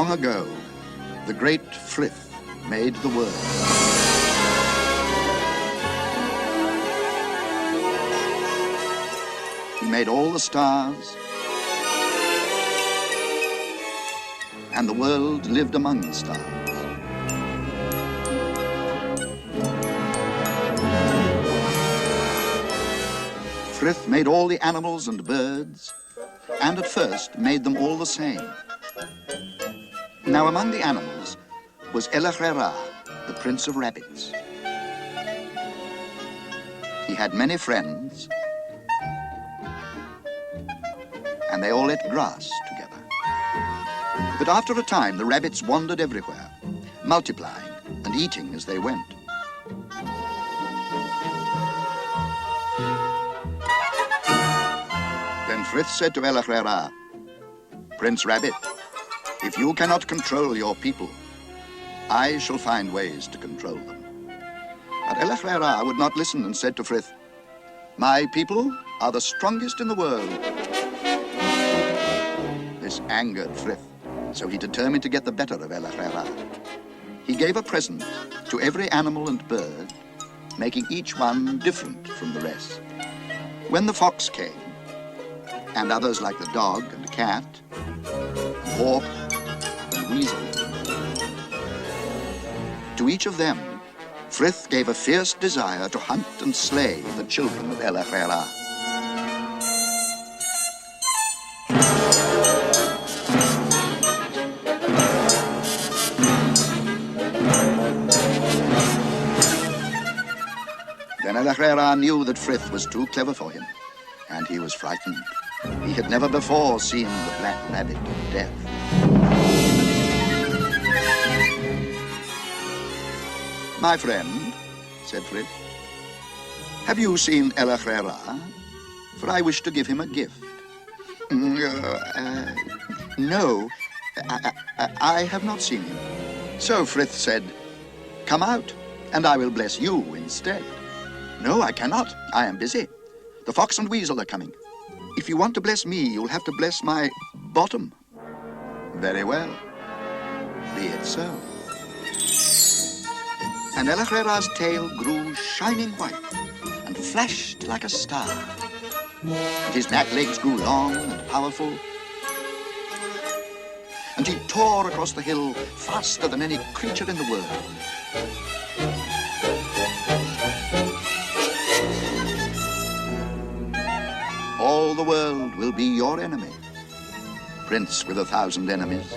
Long ago, the great Frith made the world. He made all the stars, and the world lived among the stars. Frith made all the animals and birds, and at first made them all the same. Now among the animals was Elachrera, the Prince of Rabbits. He had many friends, and they all ate grass together. But after a time, the rabbits wandered everywhere, multiplying and eating as they went. Then Frith said to Elachrera, "Prince Rabbit, if you cannot control your people, I shall find ways to control them." But Elachrera would not listen and said to Frith, "My people are the strongest in the world." This angered Frith, so he determined to get the better of Elachrera. He gave a present to every animal and bird, making each one different from the rest. When the fox came, and others like the dog and cat, hawk and weasel, to each of them, Frith gave a fierce desire to hunt and slay the children of Elachrera. Then Elachrera knew that Frith was too clever for him, and he was frightened. He had never before seen the Black Rabbit of Death. "My friend," said Frith, "have you seen Elachrera? For I wish to give him a gift." "No, I have not seen him." So Frith said, "Come out, and I will bless you instead." "No, I cannot. I am busy. The fox and weasel are coming. If you want to bless me, you'll have to bless my bottom." "Very well. Be it so." And Elachrera's tail grew shining white and flashed like a star. And his back legs grew long and powerful. And he tore across the hill faster than any creature in the world. All the world will be your enemy, Prince with 1,000 enemies.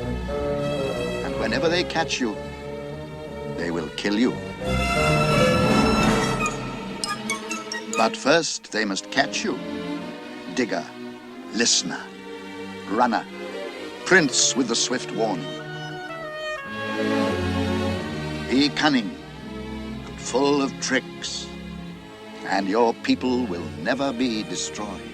And whenever they catch you, they will kill you. But first they must catch you, digger, listener, runner, prince with the swift warning. Be cunning, full of tricks, and your people will never be destroyed.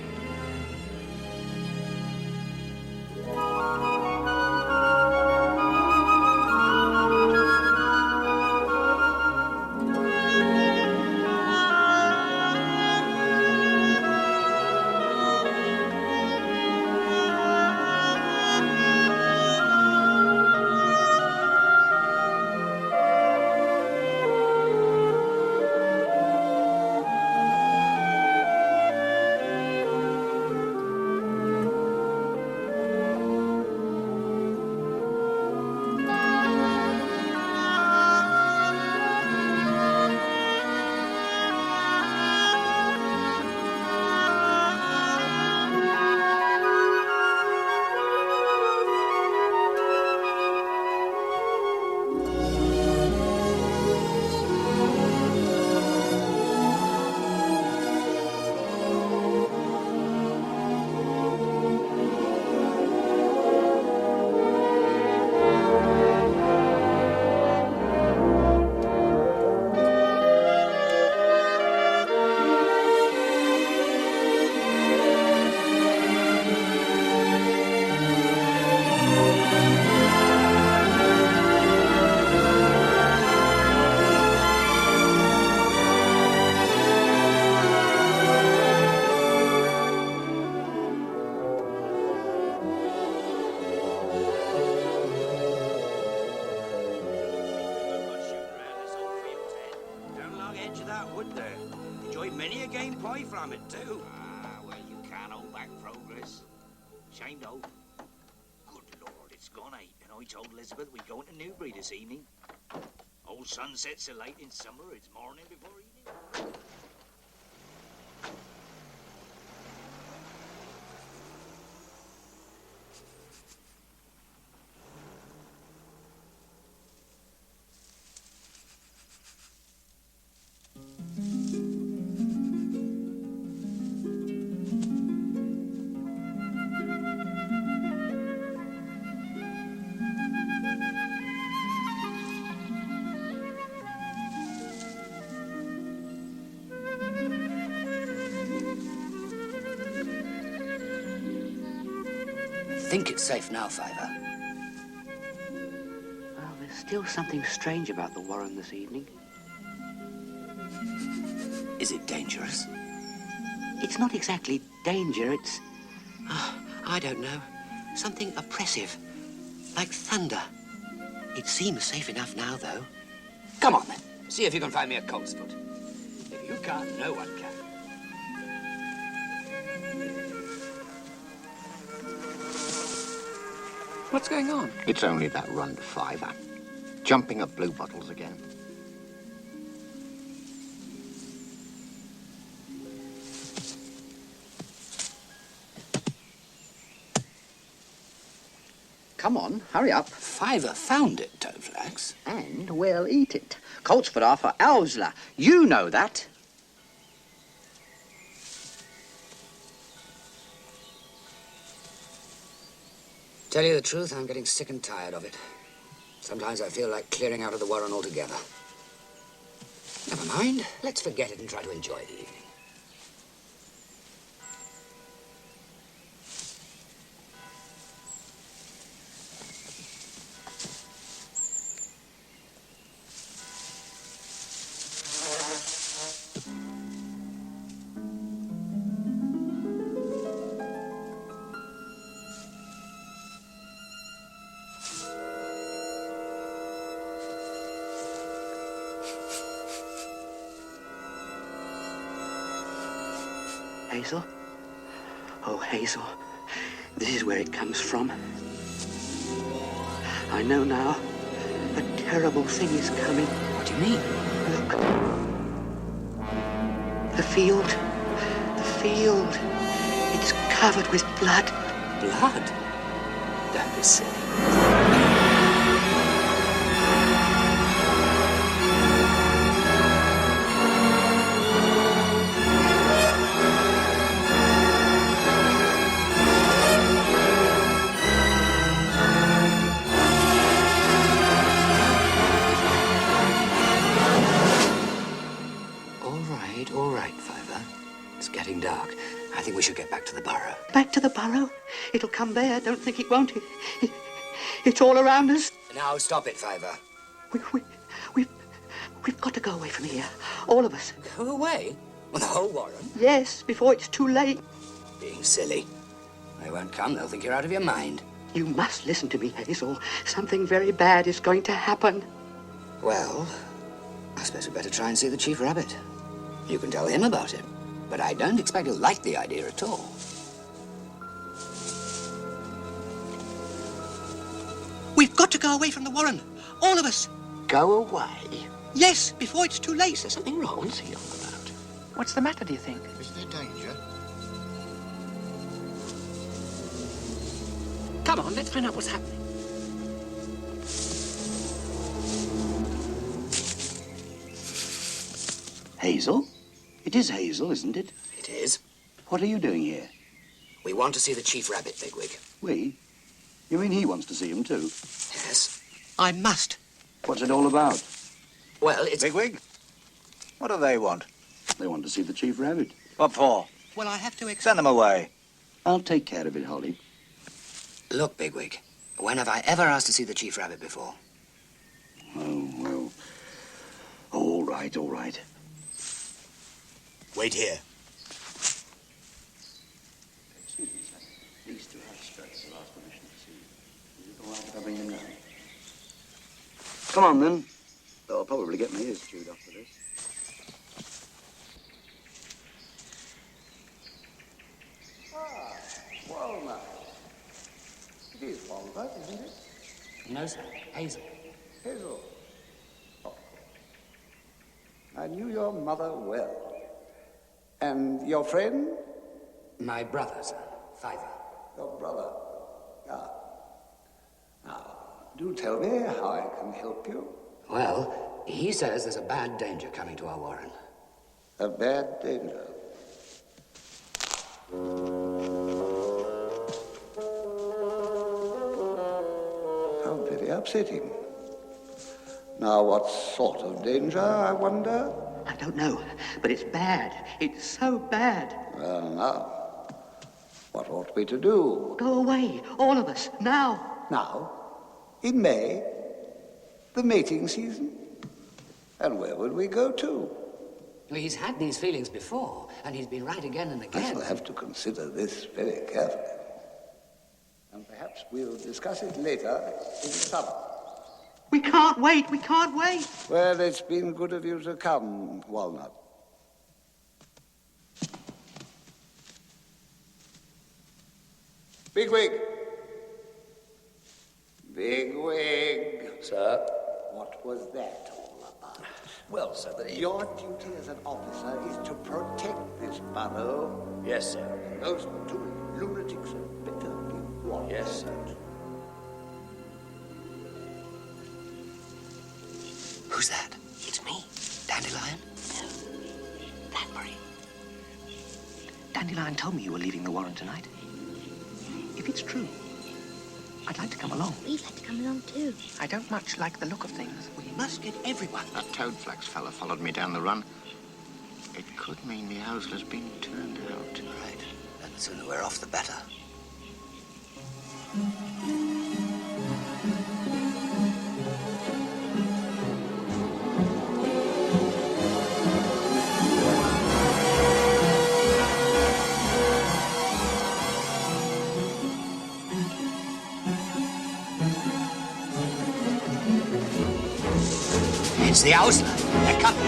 that, would there? Enjoyed many a game pie from it, too. Ah, well, you can't hold back progress. Shame, though. Good Lord, it's gone 8, and I told Elizabeth we'd go into Newbury this evening. Old sun sets so late in summer, it's morning before evening. I think it's safe now, Fiver. Well, there's still something strange about the Warren this evening. Is it dangerous? It's not exactly danger, it's... I don't know. Something oppressive. Like thunder. It seems safe enough now, though. Come on, then. See if you can find me a colt's foot. If you can't, no one can. What's going on? It's only that run to Fiver. Jumping up blue bottles again. Come on, hurry up. Fiver found it, Toadflax. And we'll eat it. Colt's foot are for Owsla. You know that. Tell you the truth, I'm getting sick and tired of it. Sometimes I feel like clearing out of the Warren altogether. Never mind. Let's forget it and try to enjoy the evening. Hazel? Oh, Hazel. This is where it comes from. I know now. A terrible thing is coming. What do you mean? Look. The field. The field. It's covered with blood. Blood? Don't be silly. All right, Fiver. It's getting dark. I think we should get back to the burrow. Back to the burrow? It'll come there. Don't think it won't. It's all around us. Now, stop it, Fiver. We've got to go away from here. All of us. Go away? Well, the whole Warren? Yes, before it's too late. Being silly. They won't come. They'll think you're out of your mind. You must listen to me, Hazel. Something very bad is going to happen. Well, I suppose we'd better try and see the Chief Rabbit. You can tell him about it, but I don't expect he'll like the idea at all. We've got to go away from the Warren. All of us. Go away? Yes, before it's too late. Is there something wrong? What's he on about? What's the matter, do you think? Is there danger? Come on, let's find out what's happening. Hazel? It is Hazel, isn't it? It is. What are you doing here? We want to see the Chief Rabbit, Bigwig. We? You mean he wants to see him too? Yes. I must. What's it all about? Well, it's... Bigwig? What do they want? They want to see the Chief Rabbit. What for? Well, I have to Send them away. I'll take care of it, Holly. Look, Bigwig, when have I ever asked to see the Chief Rabbit before? Oh, well. All right, all right. Wait here. Excuse me, sir. These two abstracts have asked permission to see you. Is it all right if I bring them down? Come on, then. They'll probably get my ears chewed off for this. What, isn't it? No, sir. Hazel. Hazel. Oh. I knew your mother well. And your friend? My brother, sir. Fiver. Your brother. Ah. Now, do tell me how I can help you. Well, he says there's a bad danger coming to our warren. A bad danger. How very upsetting. Now, what sort of danger, I wonder? I don't know, but it's bad. It's so bad. Well, now, what ought we to do? Go away, all of us, now. Now, in May, the mating season? And where would we go to? Well, he's had these feelings before, and he's been right again and I again. shall have to consider this very carefully. And perhaps we'll discuss it later in the summer. We can't wait, we can't wait. Well, it's been good of you to come, Walnut. Bigwig. Bigwig. Sir? What was that all about? Well, sir, Your duty as an officer is to protect this borough. Yes, sir. Those two lunatics had better be watched. Yes, sir. Who's that? It's me. Dandelion? No. Blackberry. Dandelion told me you were leaving the warren tonight. If it's true, I'd like to come along. We'd like to come along too. I don't much like the look of things. We must get everyone. That toadflax fella followed me down the run. It could mean the Owsler's been turned out. Right. And the sooner we're off, the better. It's the Owsler. They're coming.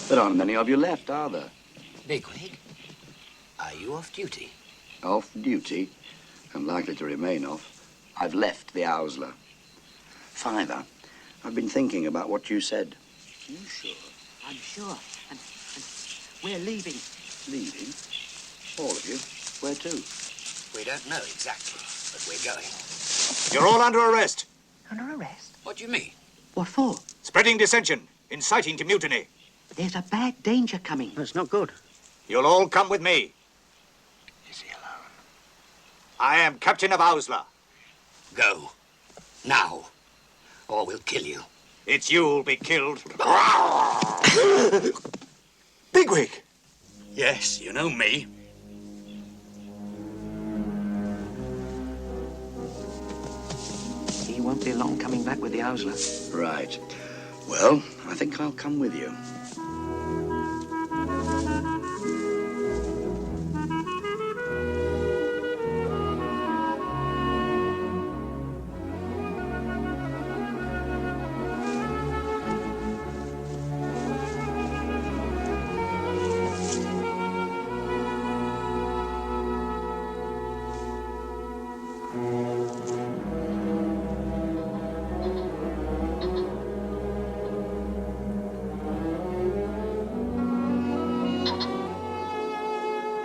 There aren't many of you left, are there? Bigwig, are you off duty? Off duty, and likely to remain off. I've left the Owsler. Fiver, I've been thinking about what you said. You sure? I'm sure. And we're leaving. Leaving? All of you? Where to? We don't know exactly, but we're going. You're all under arrest. Under arrest? What do you mean? What for? Spreading dissension, inciting to mutiny. There's a bad danger coming. That's not good. You'll all come with me. Is he alone? I am Captain of Owsler. Go. Now. Or we'll kill you. It's you'll be killed. Bigwig! Yes, you know me. He won't be long coming back with the Owsler. Right. Well, I think I'll come with you.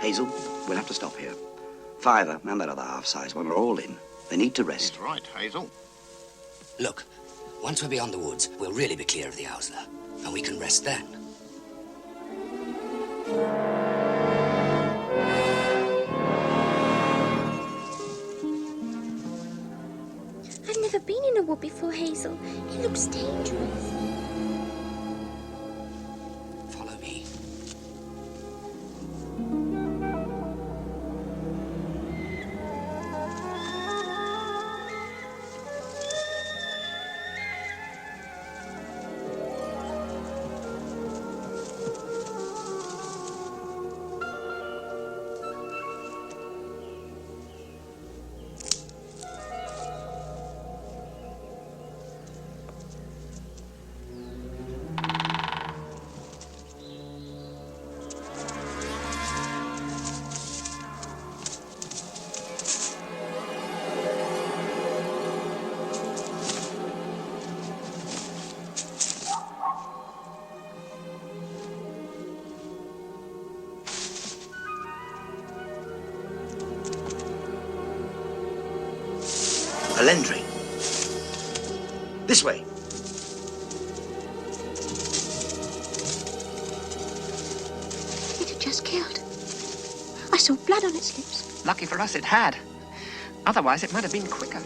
Hazel, we'll have to stop here. Fiver and that other half-size one are all in. They need to rest. He's right, Hazel. Look, once we're beyond the woods, we'll really be clear of the Owsler. And we can rest then. I've never been in a wood before, Hazel. It looks dangerous. Follow me. Alendri. This way. It had just killed. I saw blood on its lips. Lucky for us it had. Otherwise, it might have been quicker.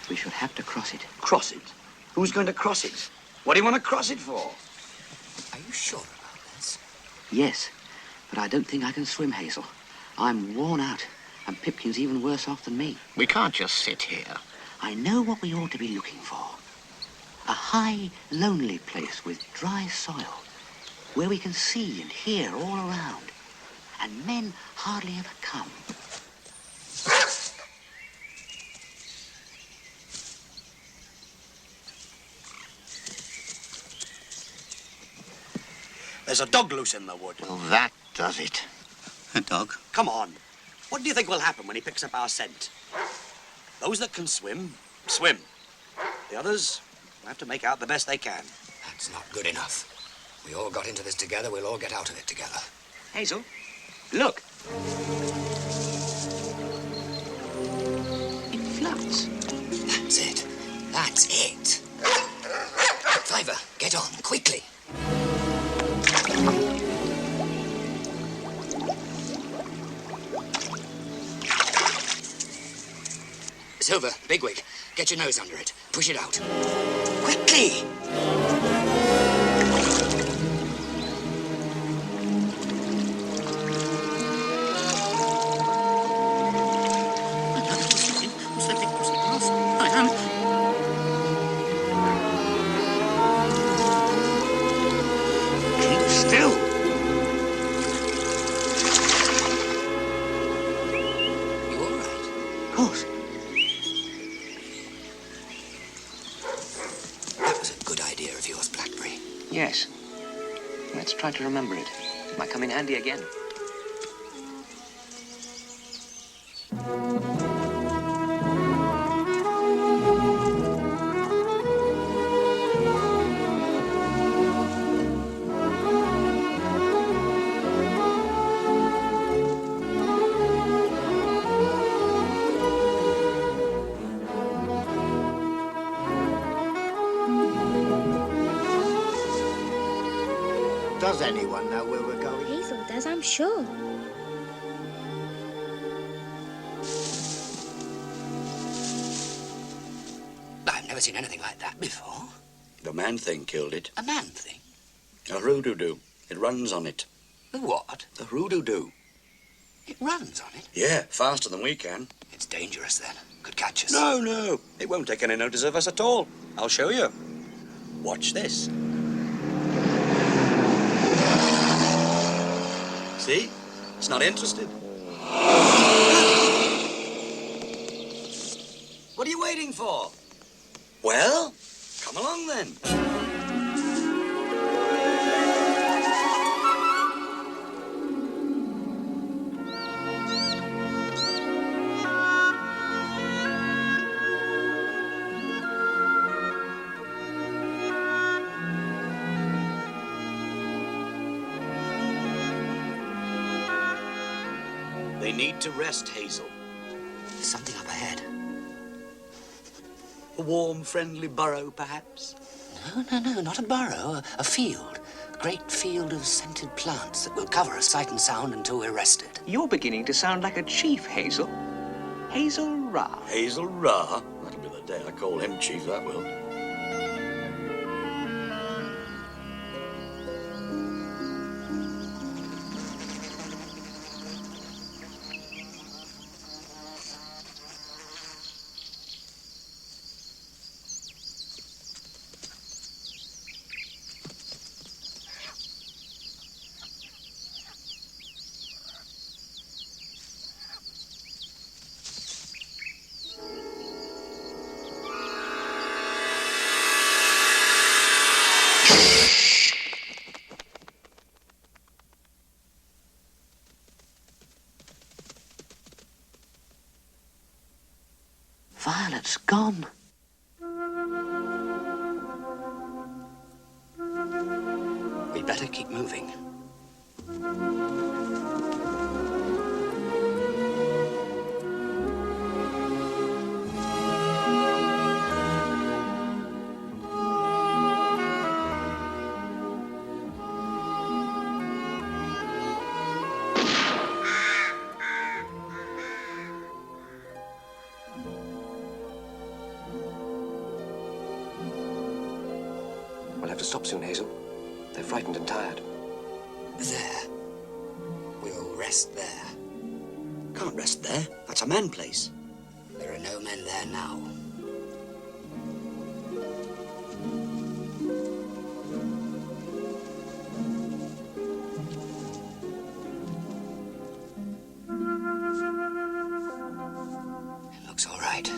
We should have to cross it. Cross it? Who's going to cross it? What do you want to cross it for? Are you sure about this? Yes, but I don't think I can swim, Hazel. I'm worn out, and Pipkin's even worse off than me. We can't just sit here. I know what we ought to be looking for. A high, lonely place with dry soil, where we can see and hear all around, and men hardly ever come. There's a dog loose in the wood. Well, that does it. A dog? Come on. What do you think will happen when he picks up our scent? Those that can swim, swim. The others will have to make out the best they can. That's not good enough. We all got into this together. We'll all get out of it together. Hazel, look. It floats. That's it. That's it. Fiver, get on, quickly. Silver, Bigwig, get your nose under it. Push it out. Quickly! Keep still. You all right? Of course. That was a good idea of yours, Blackberry. Yes. Let's try to remember it. It might come in handy again. Does anyone know where we're going? Hazel does, I'm sure. I've never seen anything like that before. The man thing killed it. A man thing? A hoodoo-doo. It runs on it. The what? The hoodoo-doo. It runs on it? Yeah, faster than we can. It's dangerous then. Could catch us. No. It won't take any notice of us at all. I'll show you. Watch this. See? It's not interested. What are you waiting for? Well, come along then. They need to rest, Hazel. There's something up ahead. A warm, friendly burrow, perhaps? No, not a burrow. A field. A great field of scented plants that will cover us sight and sound until we're rested. You're beginning to sound like a chief, Hazel. Hazel Ra. Hazel Ra? That'll be the day I call him chief, that will. pilot's gone. We'd better keep moving. We'll have to stop soon, Hazel. They're frightened and tired. There. We'll rest there. Can't rest there. That's a man place. There are no men there now. It looks all right.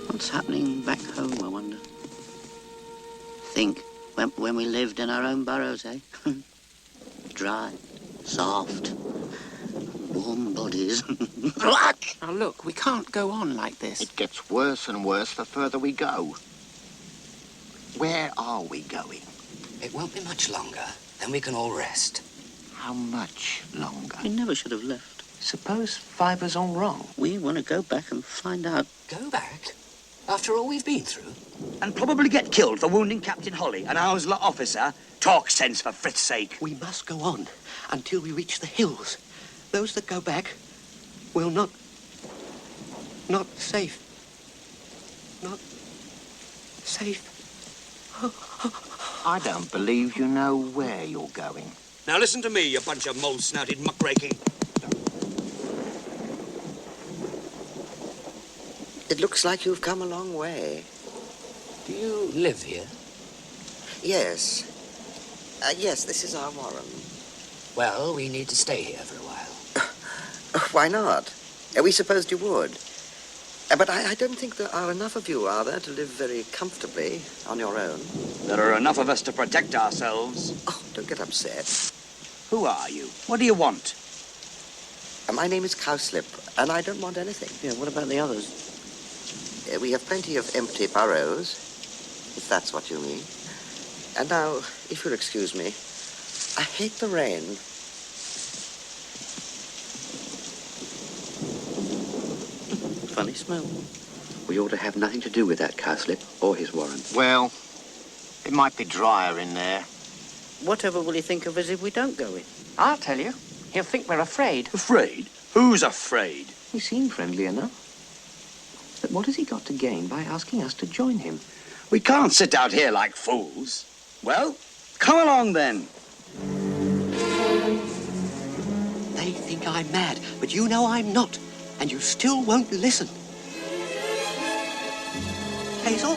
What's happening back home, I wonder? Think, when we lived in our own burrows, eh? Dry, soft, warm bodies. Now look, we can't go on like this. It gets worse and worse the further we go. Where are we going? It won't be much longer. Then we can all rest. How much longer? We never should have left. Suppose Fiber's all wrong. We want to go back and find out. Go back? After all we've been through? And probably get killed for wounding Captain Holly, an Owsler officer. Talk sense, for Frith's sake. We must go on until we reach the hills. Those that go back will not safe. Not safe. I don't believe you know where you're going. Now listen to me, you bunch of mole-snouted muckraking. It looks like you've come a long way. Do you live here? Yes. Yes, this is our warren. Well, we need to stay here for a while. Why not? We supposed you would. But I don't think there are enough of you, are there, to live very comfortably on your own? There are enough of us to protect ourselves. Oh, don't get upset. Who are you? What do you want? My name is Cowslip, and I don't want anything. Yeah, what about the others? We have plenty of empty burrows, if that's what you mean. And now, if you'll excuse me, I hate the rain. Funny smell. We ought to have nothing to do with that cowslip or his warren. Well, it might be drier in there. Whatever will he think of us if we don't go in? I'll tell you. He'll think we're afraid. Afraid? Who's afraid? He seemed friendly enough. But what has he got to gain by asking us to join him? We can't sit out here like fools. Well, come along then. They think I'm mad, but you know I'm not. And you still won't listen. Hazel?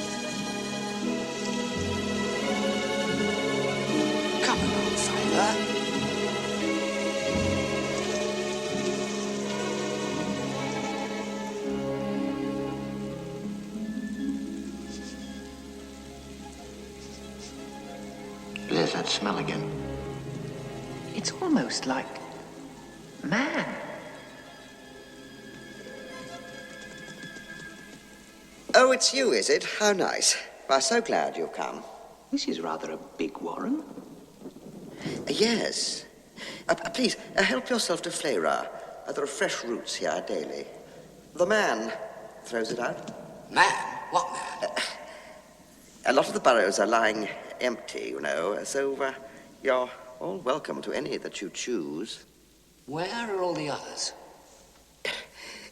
Come along, Fiber. There's that smell again. It's almost like man. Oh, it's you, is it? How nice. I'm so glad you've come. This is rather a big warren. Yes. Please, help yourself to flavor. There are fresh roots here daily. The man throws it out. Man? What man? A lot of the burrows are lying empty, you know, so you're all welcome to any that you choose. Where are all the others?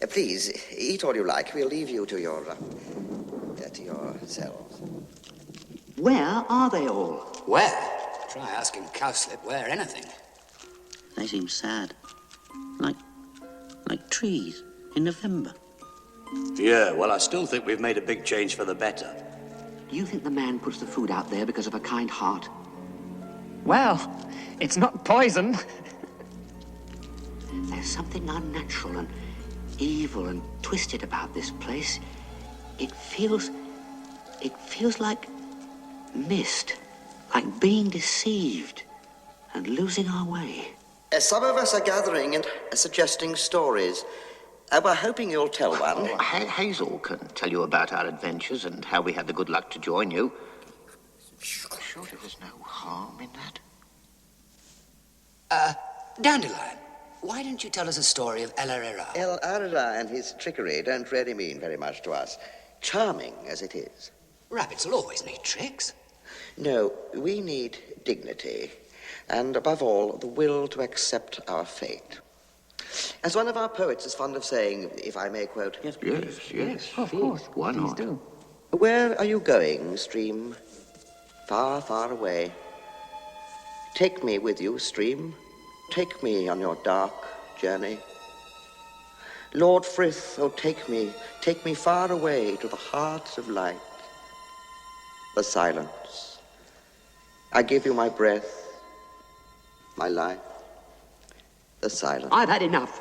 Please, eat all you like. We'll leave you to yourselves. Where are they all? Where? Try asking Cowslip where anything. They seem sad. Like trees in November. Yeah, well, I still think we've made a big change for the better. Do you think the man puts the food out there because of a kind heart? Well, it's not poison. There's something unnatural and evil and twisted about this place. It feels like mist, like being deceived and losing our way. Some of us are gathering and suggesting stories. We're hoping you'll tell one. Hazel can tell you about our adventures and how we had the good luck to join you. Surely there's no harm in that. Dandelion, why don't you tell us a story of El Herrera? El Herrera and his trickery don't really mean very much to us, charming as it is. Rabbits will always need tricks. No, we need dignity, and above all, the will to accept our fate. As one of our poets is fond of saying, if I may quote... Yes. Of course. Why Please not? do. Where are you going, stream? Far, far away. Take me with you, stream. Take me on your dark journey. Lord Frith, oh, take me far away to the heart of light. The silence. I give you my breath, my life. The silence. I've had enough.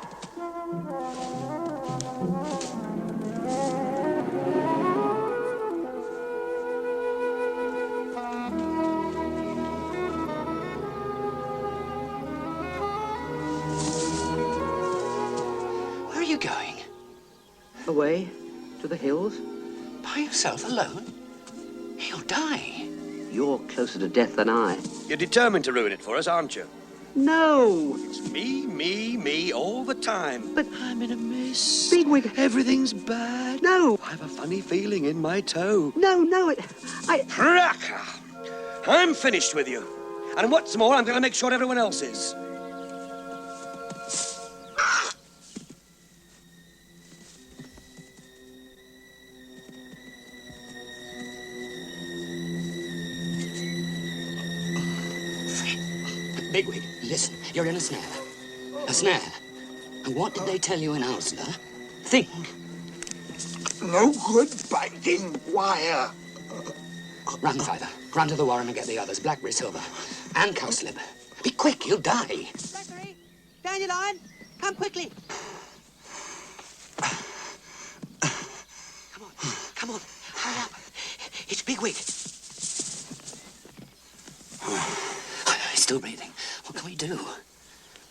Where are you going? Away to the hills. By yourself alone? You'll die. You're closer to death than I. You're determined to ruin it for us, aren't you? No! It's me, all the time. But I'm in a mess. Bigwig. Everything's bad. No! I have a funny feeling in my toe. No, Raka! I'm finished with you. And what's more, I'm going to make sure everyone else is. Bigwig, listen, you're in a snare. A snare. And what did they tell you in Owsler? Think. No good biting wire. Run, Fiver. Run to the warren and get the others. Blackberry, Silver, and Cowslip. Be quick, you'll die. Blackberry! Dandelion! Come quickly! Come on, hurry up. It's Bigwig. He's still breathing. What can we do?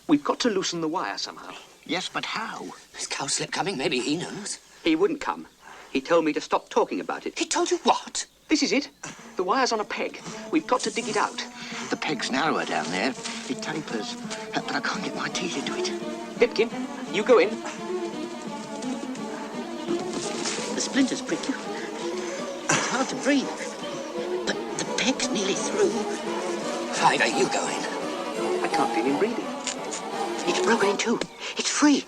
We've got to loosen the wire somehow. Yes, but how? Is Cowslip coming? Maybe he knows. He wouldn't come. He told me to stop talking about it. He told you what? This is it. The wire's on a peg. We've got to dig it out. The peg's narrower down there. It tapers. But I can't get my teeth into it. Pipkin, you go in. The splinters prick you. It's hard to breathe. But the peg's nearly through. Fiver, you go in. I can't feel him breathing. It's broken in two. It's free.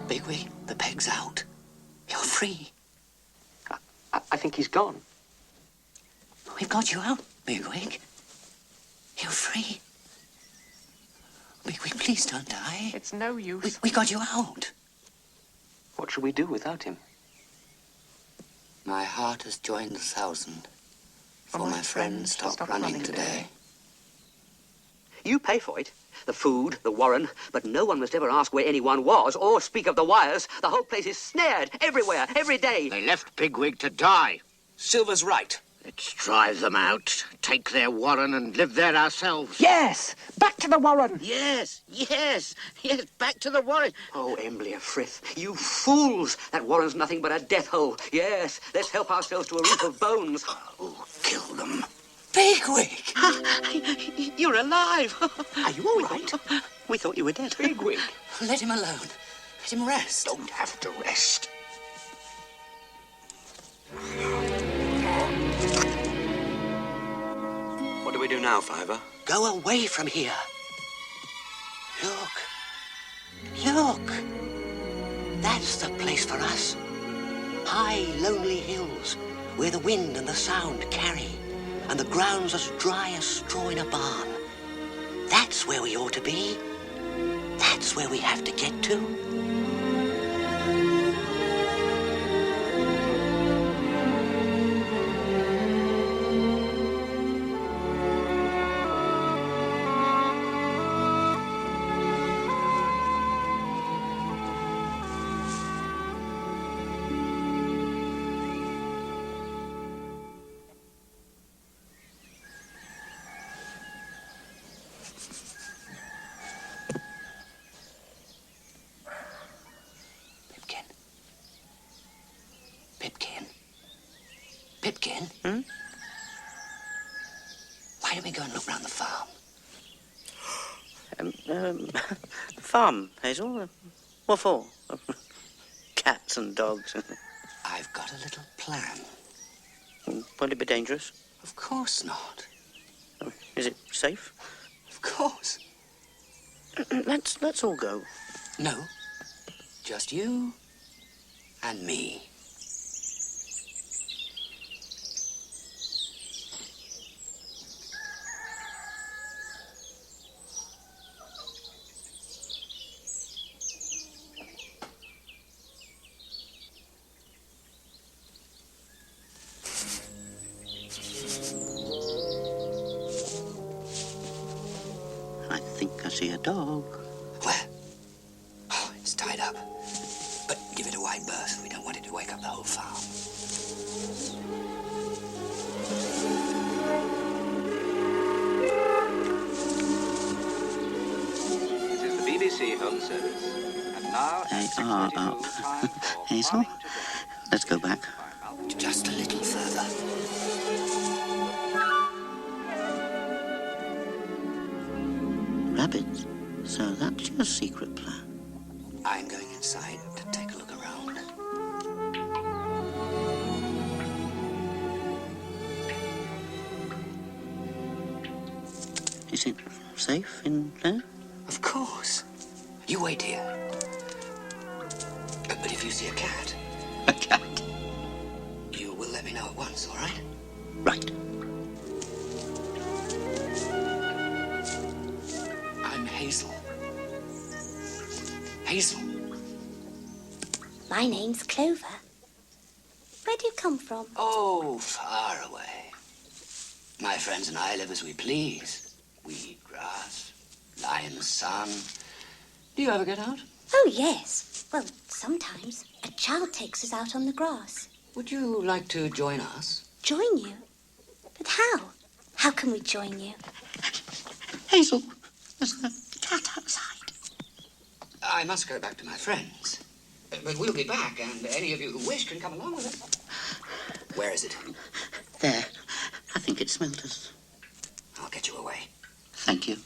Bigwig, the peg's out. You're free. I think he's gone. We've got you out, Bigwig. You're free. Bigwig, please don't die. It's no use. We got you out. What shall we do without him? My heart has joined 1,000. For my friends stopped running today. You pay for it. the food, the warren, but no one must ever ask where anyone was or speak of the wires. The whole place is snared everywhere, every day. They left Bigwig to die. Silver's right. Let's drive them out, take their warren and live there ourselves. Yes, back to the warren. Yes, back to the warren. Oh, Embley of Frith, you fools! That warren's nothing but a death hole. Yes, let's help ourselves to a roof of bones. Oh, kill them. Bigwig! You're alive. Are you all right? We thought you were dead. Bigwig! Let him alone. Let him rest. Don't have to rest. What do we do now, Fiver? Go away from here. Look. That's the place for us. High, lonely hills where the wind and the sound carry, and the ground's as dry as straw in a barn. That's where we ought to be. That's where we have to get to. Pipkin? Why don't we go and look round the farm? The farm, Hazel? What for? Cats and dogs. I've got a little plan. Won't it be dangerous? Of course not. Is it safe? Of course. Let's all go. No. Just you and me. I think I see a dog. Where? Oh, it's tied up. But give it a wide berth. We don't want it to wake up the whole farm. This is the BBC Home Service. And now, They are up. Hazel, let's go back. Just a little further. Rabbits? So that's your secret plan? I'm going inside to take a look around. Is it safe in there? Of course. You wait here. But if you see a cat... A cat? You will let me know at once, all right? Right. I'm Hazel. Hazel. My name's Clover. Where do you come from? Oh, far away. My friends and I live as we please. We eat grass, lie in the sun. Do you ever get out? Oh, yes. Well, sometimes. A child takes us out on the grass. Would you like to join us? Join you? But how? How can we join you? Hazel, there's a cat outside. I must go back to my friends. But we'll be back, and any of you who wish can come along with it. Where is it? There. I think it smelt us. I'll get you away. Thank you.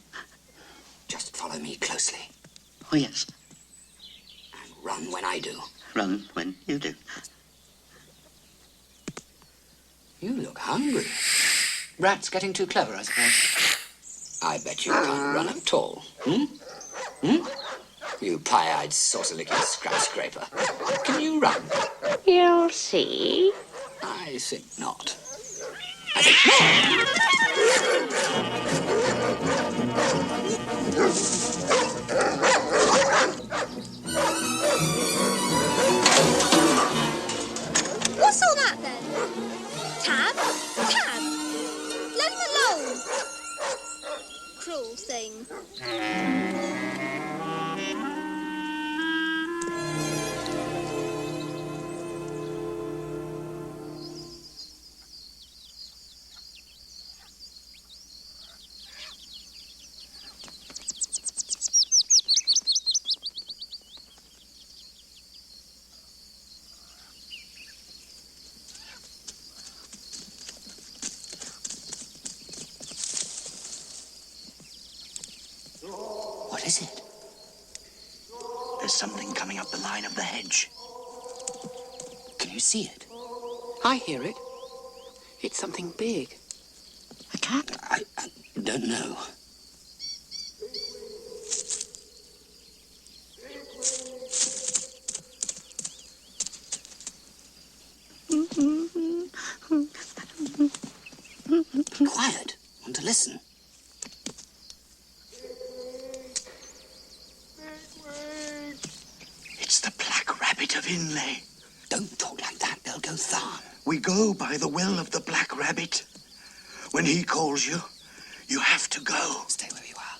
Just follow me closely. Oh, yes. And run when I do. Run when you do. You look hungry. Rat's getting too clever, I suppose. I bet you can't run at all. You pie-eyed, saucer-licking scrap-scraper. Can you run? You'll see. I think not. I think What's all that, then? Tab? Tab? Let him alone. cruel thing. What is it? There's something coming up the line of the hedge. Can you see it? I hear it. It's something big. A cat? I don't know. Quiet. I want to listen. It's the Black Rabbit of Inlay. Don't talk like that. They'll go Tharn. We go by the will of the Black Rabbit. When he calls you, you have to go. Stay where you are.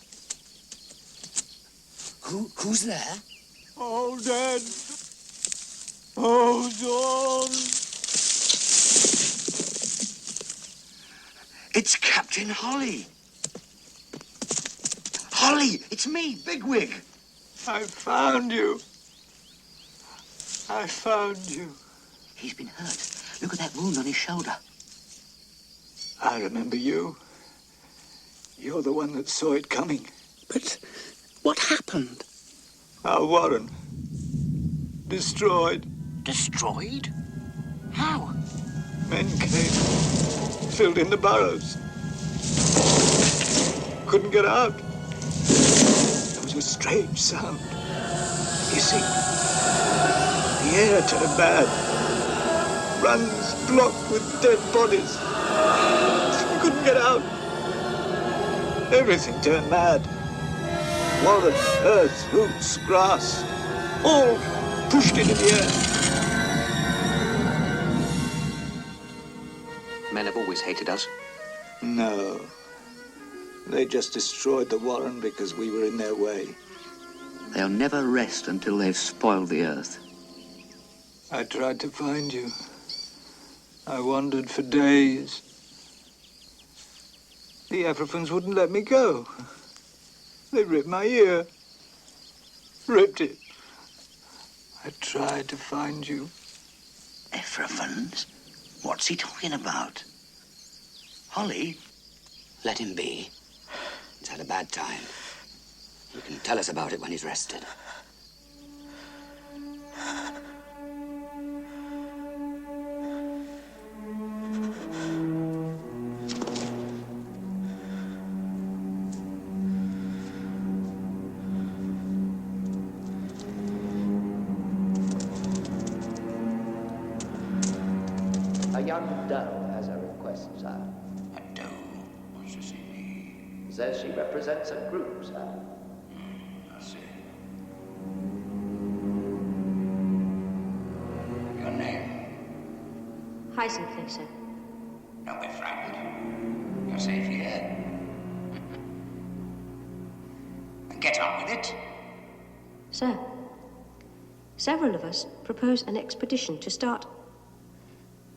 Who's there? Oh, Dad. Oh, Dawn. It's Captain Holly. Holly, it's me, Bigwig. I found you. I found you. He's been hurt. Look at that wound on his shoulder. I remember you. You're the one that saw it coming. But what happened? Our warren. Destroyed. Destroyed? How? Men came. Filled in the burrows. Couldn't get out. There was a strange sound. Hissing. The air turned bad. Runs blocked with dead bodies. We couldn't get out. Everything turned mad. Warren, earth, roots, grass, all pushed into the air. Men have always hated us. No. They just destroyed the warren because we were in their way. They'll never rest until they've spoiled the earth. I tried to find you. I wandered for days. The Africans wouldn't let me go. They ripped my ear. Ripped it. I tried to find you. Ephraphans? What's he talking about? Holly? Let him be. He's had a bad time. He can tell us about it when he's rested. A young doe has a request, sir. A doe? What's this mean? Says she represents a group, sir. I see. Your name? Heisenfeld, sir. Don't be frightened. You're safe here. Get on with it. Sir, several of us propose an expedition to start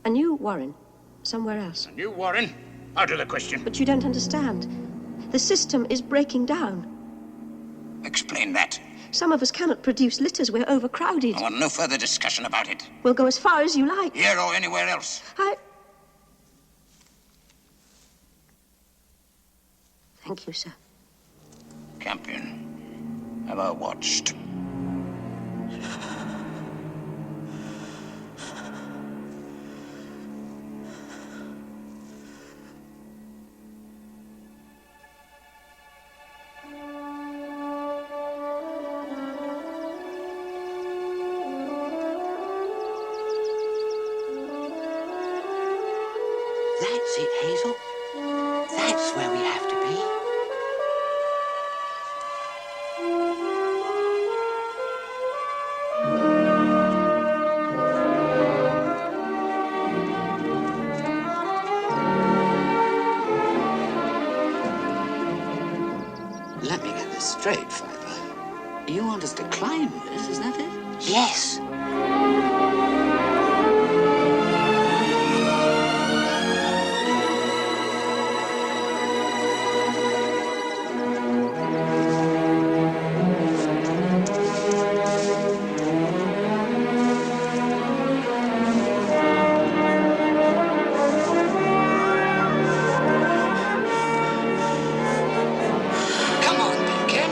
a new warren somewhere else. A new warren? Out of the question. But you don't understand. The system is breaking down. Explain that. Some of us cannot produce litters. We're overcrowded. I want no further discussion about it. We'll go as far as you like. Here or anywhere else. Thank you, sir. Campion, have I watched? That's it, Hazel. That's where we have to be. Straight fibre. You want us to climb this, is that it? Yes. Come on, Deacon.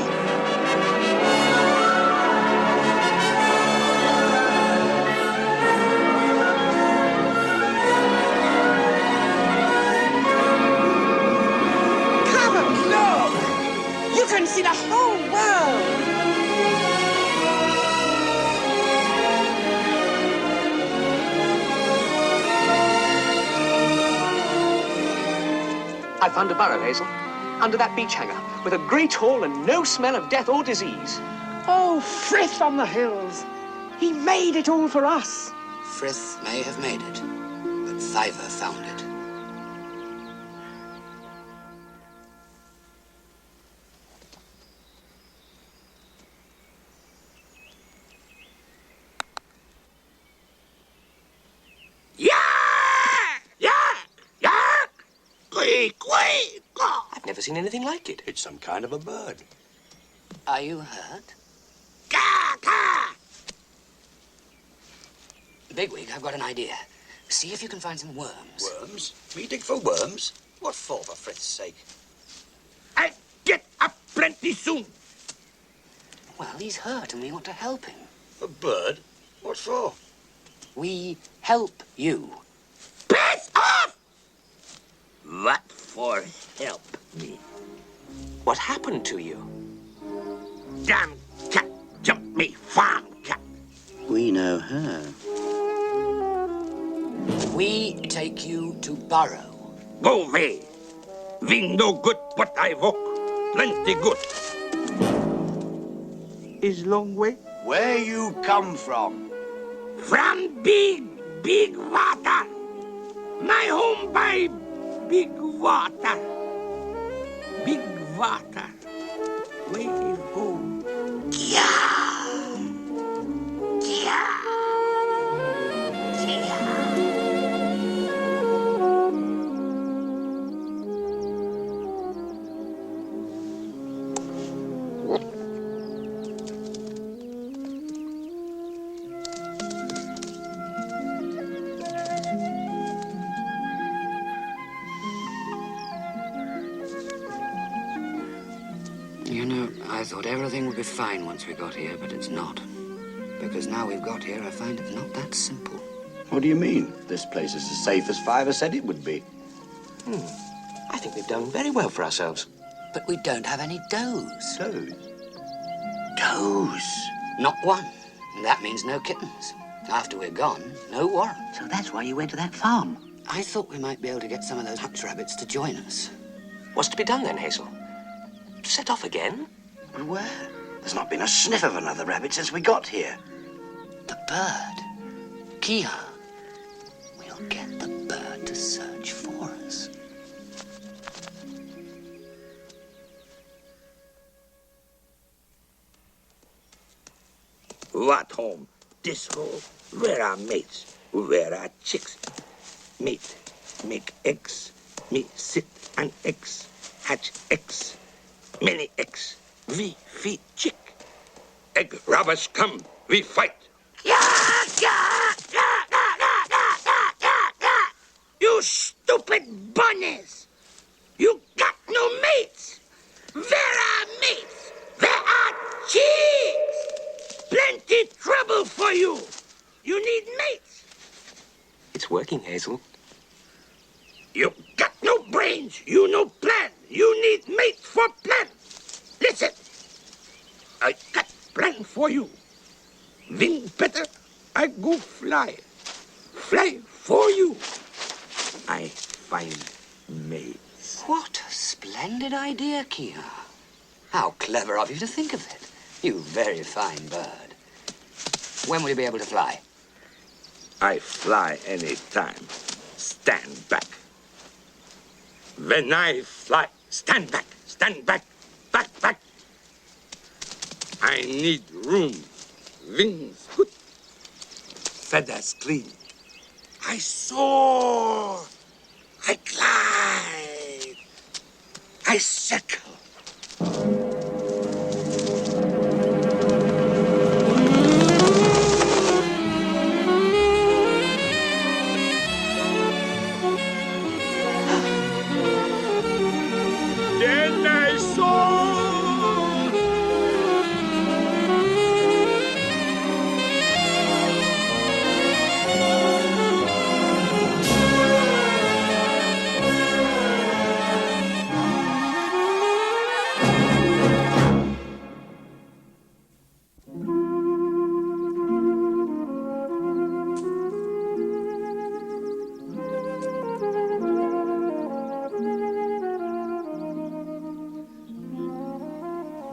Come and look! You can see the whole world! I found a burrow, Hazel. Under that beach hanger, with a great hole and no smell of death or disease. Oh, Frith on the hills! He made it all for us! Frith may have made it, but Fiver found it. I've never seen anything like it. It's some kind of a bird. Are you hurt? Bigwig, I've got an idea. See if you can find some worms. Worms? We dig for worms? What for Frith's sake? I'll get up plenty soon. Well, he's hurt and we want to help him. A bird? What for? We help you. Piss off! What for help me? What happened to you? Damn cat jumped me, farm cat. We know her. We take you to Burrow. Go away. We no good what I walk. Plenty good. Is long way? Where you come from? From big water. My home by big water. Big water. Where is home? Yeah. Yeah. You know, I thought everything would be fine once we got here, but it's not. Because now we've got here, I find it's not that simple. What do you mean? This place is as safe as Fiver said it would be. I think we've done very well for ourselves. But we don't have any does. Does? Does? Not one. And that means no kittens. After we're gone, no warren. So that's why you went to that farm. I thought we might be able to get some of those hutch rabbits to join us. What's to be done then, Hazel? Set off again? Well, where? There's not been a sniff of another rabbit since we got here. The bird. Kiha. We'll get the bird to search for us. What home? This hole? Where are mates? Where are chicks? Mate, make eggs. Me sit and eggs. Hatch eggs. Many eggs. We feed chick. Egg robbers come. We fight. You stupid bunnies! You got no mates! Where are mates? Where are chicks? Plenty trouble for you! You need mates! It's working, Hazel. You got no brains! You no plan! You need mates for plan! Listen! I got plan for you. Wing better, I go fly. Fly for you. I find mates. What a splendid idea, Kiha. How clever of you to think of it. You very fine bird. When will you be able to fly? I fly any time. Stand back. When I fly, stand back, back, back. I need room. Wings good. Feathers clean. I soar. I glide. I circle. Then I soar.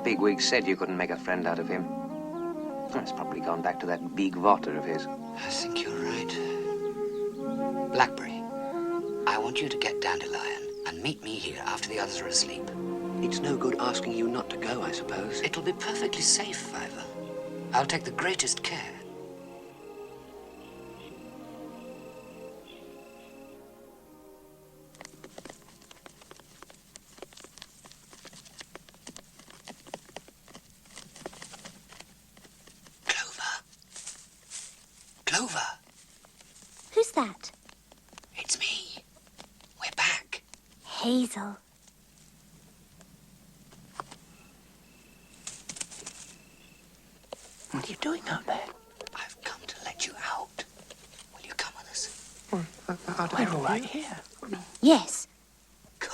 Bigwig said you couldn't make a friend out of him. It's probably gone back to that big Water of his. I think you're right. Blackberry, I want you to get Dandelion and meet me here after the others are asleep. It's no good asking you not to go, I suppose. It'll be perfectly safe, Ivor. I'll take the greatest care. Clover. Who's that? It's me. We're back. Hazel. What are you doing out there? I've come to let you out. Will you come with us? We're all right here. Yes. Good.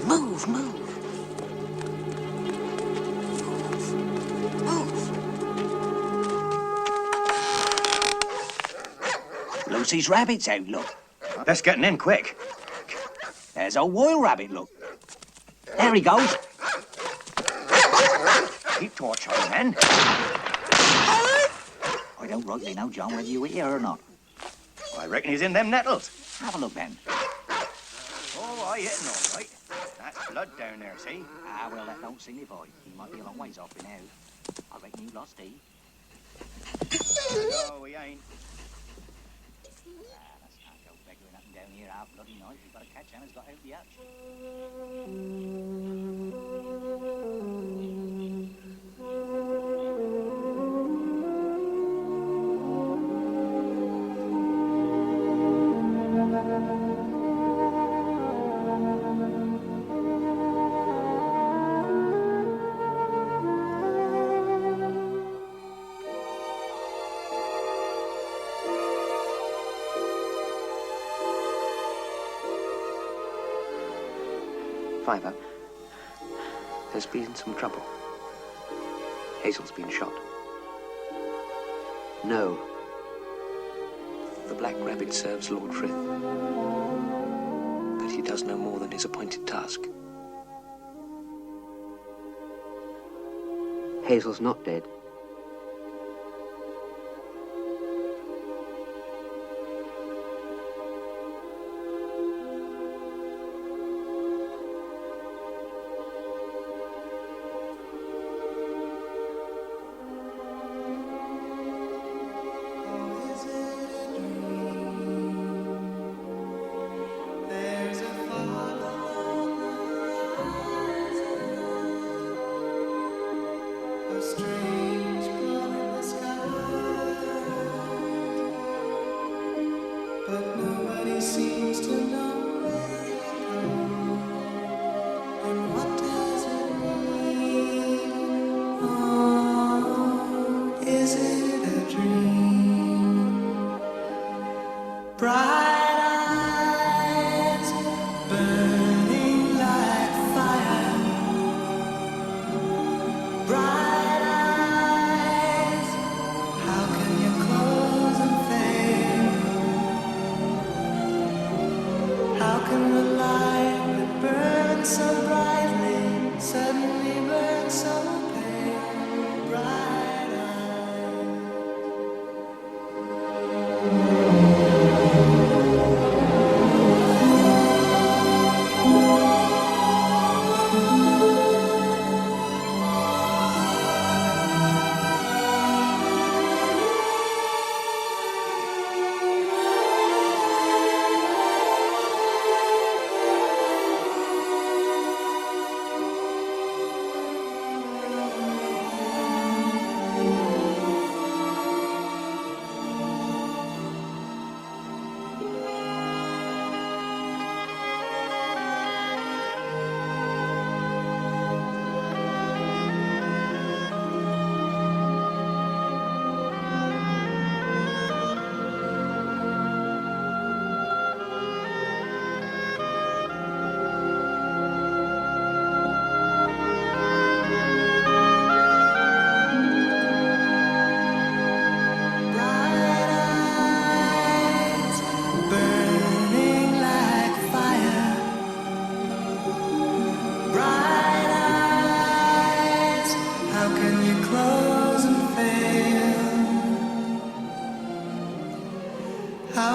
Move, move. Lucy's rabbit's out, look. Let's get in quick. There's a wild rabbit, look. There he goes. Keep torch on, then. I don't rightly know, John, whether you hear or not. I reckon he's in them nettles. Have a look, then. Oh, I hitting all right. That's blood down there, see? Ah, well, that don't signify. He might be a long ways off by now. I reckon you lost he. No, he ain't. That's not go begging up and down here half bloody night. We've got to catch him. He's got out the hatch. Fiver, there's been some trouble. Hazel's been shot. No. The Black Rabbit serves Lord Frith, but he does no more than his appointed task. Hazel's not dead. Strange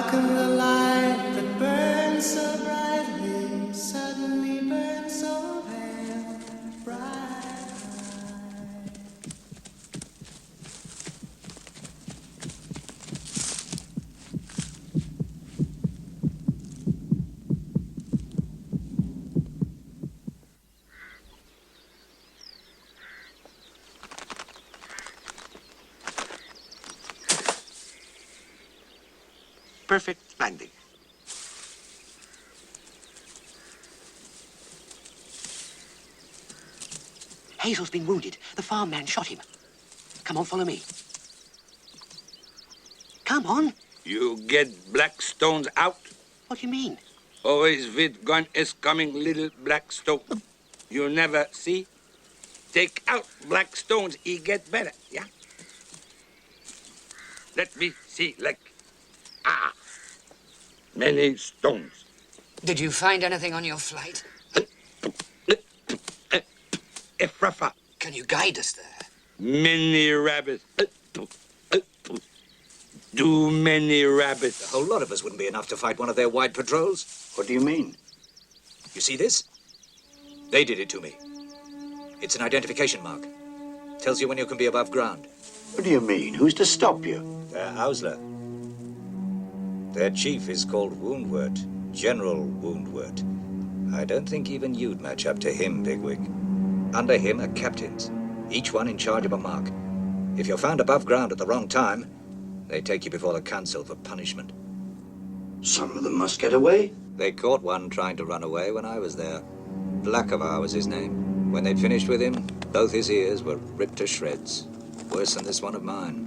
How can the light that burns so brightly suddenly burn so pale and bright? Perfect landing. Hazel's been wounded. The farm man shot him. Come on, follow me. Come on. You get black stones out. What do you mean? Always with gun is coming little black stone. You never see? Take out black stones, he get better, yeah? Let me see, like, many stones. Did you find anything on your flight? Ephrafa. Can you guide us there? Many rabbits. Too many rabbits. A whole lot of us wouldn't be enough to fight one of their wide patrols. What do you mean? You see this? They did it to me. It's an identification mark. Tells you when you can be above ground. What do you mean? Who's to stop you? They're Ausler. Their chief is called Woundwort, General Woundwort. I don't think even you'd match up to him, Bigwig. Under him are captains, each one in charge of a mark. If you're found above ground at the wrong time, they take you before the council for punishment. Some of them must get away. They caught one trying to run away when I was there. Blackavar was his name. When they'd finished with him, both his ears were ripped to shreds. Worse than this one of mine.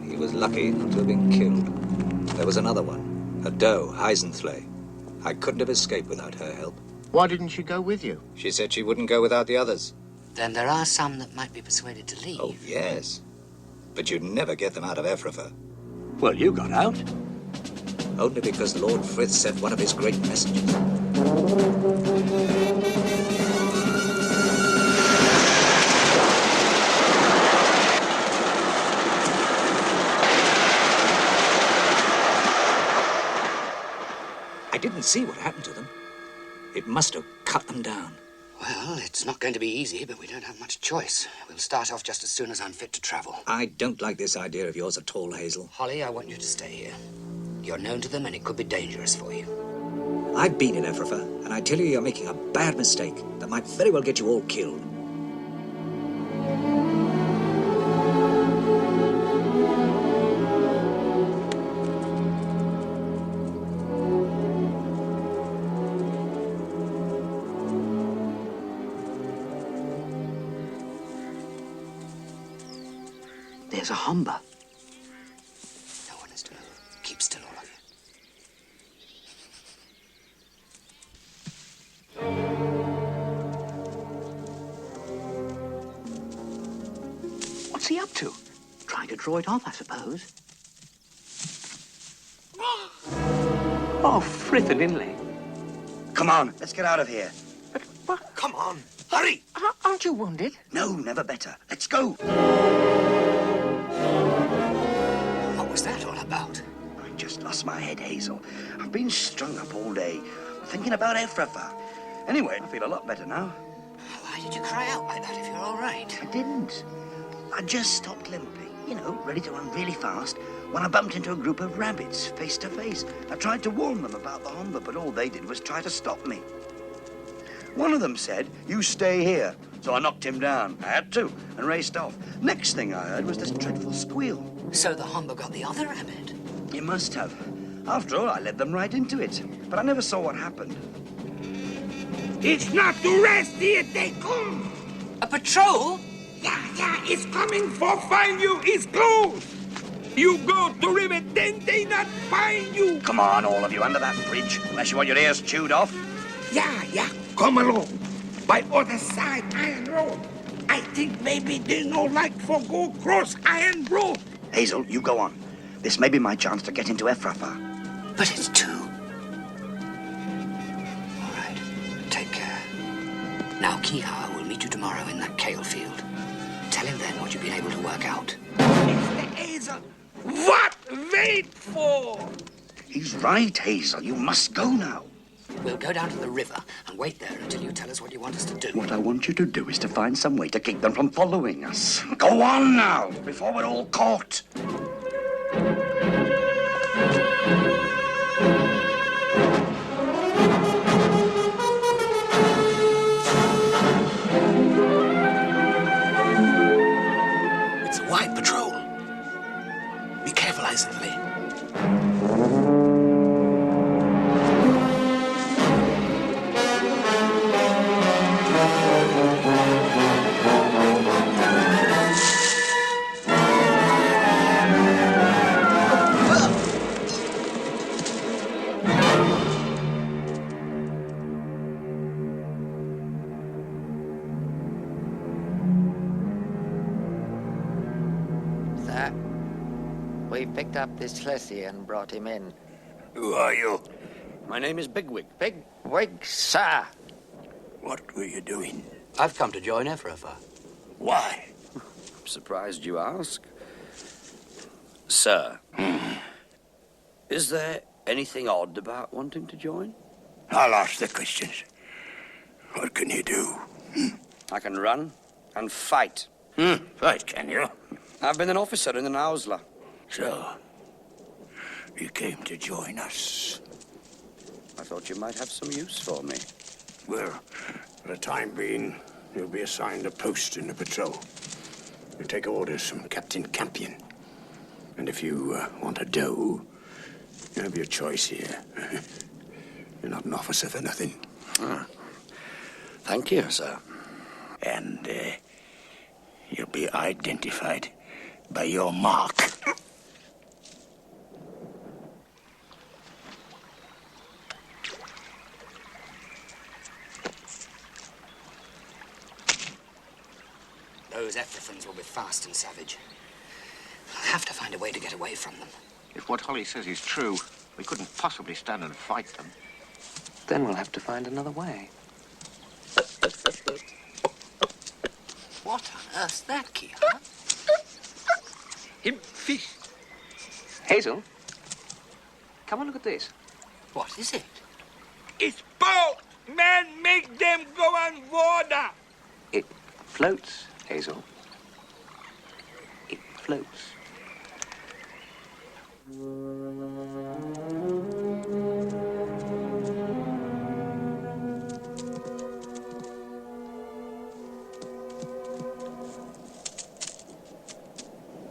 He was lucky not to have been killed. There was another one, a doe, Heisenthley. I couldn't have escaped without her help. Why didn't she go with you? She said she wouldn't go without the others. Then there are some that might be persuaded to leave. Oh, yes. But you'd never get them out of Ephrafa. Well, you got out. Only because Lord Frith sent one of his great messengers. I didn't see what happened to them. It must have cut them down. Well, it's not going to be easy, but we don't have much choice. We'll start off just as soon as I'm fit to travel. I don't like this idea of yours at all, Hazel. Holly, I want you to stay here. You're known to them, and it could be dangerous for you. I've been in Ephrafa, and I tell you you're making a bad mistake that might very well get you all killed. There's a humber. No one is to know. Keep still, all of What's he up to? Trying to draw it off, I suppose. Oh, Frith and Inley. Come on, let's get out of here. But Come on, hurry! aren't you wounded? No, never better. Let's go. What was that all about? I just lost my head, Hazel. I've been strung up all day, thinking about Ephrafa. Anyway, I feel a lot better now. Why did you cry out like that if you're all right? I didn't. I just stopped limping, you know, ready to run really fast, when I bumped into a group of rabbits, face to face. I tried to warn them about the humber, but all they did was try to stop me. One of them said, "You stay here." So I knocked him down. I had to, and raced off. Next thing I heard was this dreadful squeal. So the humber got the other rabbit? It must have. After all, I led them right into it. But I never saw what happened. It's not to rest here, they come. A patrol? Yeah, it's coming for find you. It's close. You go to river, then they not find you. Come on, all of you, under that bridge, unless you want your ears chewed off. Yeah, come along. By other side, Iron Road. I think maybe they no like for go cross Iron Road. Hazel, you go on. This may be my chance to get into Ephrafa. But it's two. All right, take care. Now, Kiha will meet you tomorrow in that kale field. Tell him then what you've been able to work out. Mr. Hazel, what wait for? He's right, Hazel. You must go now. We'll go down to the river and wait there until you tell us what you want us to do. What I want you to do is to find some way to keep them from following us. Go on now, before we're all caught. It's a wide patrol. Be careful, Eisenley. Sir, we picked up this Schlessie and brought him in. Who are you? My name is Bigwig. Bigwig, sir. What were you doing? I've come to join Ephrafa. Why? I'm surprised you ask. Sir, is there anything odd about wanting to join? I'll ask the questions. What can you do? I can run and fight. Fight, can you? I've been an officer in the Nausla. So, you came to join us. I thought you might have some use for me. Well, for the time being, you'll be assigned a post in the patrol. You take orders from Captain Campion. And if you want a doe, you have your choice here. You're not an officer for nothing. Thank you, sir. And you'll be identified by your mark. Those Ephrathans will be fast and savage. I'll have to find a way to get away from them. If what Holly says is true, we couldn't possibly stand and fight them. Then we'll have to find another way. What on earth's that, Kia? Him fish. Hazel, come and look at this. What is it? It's boat! Man, make them go on water! It floats, Hazel. It floats.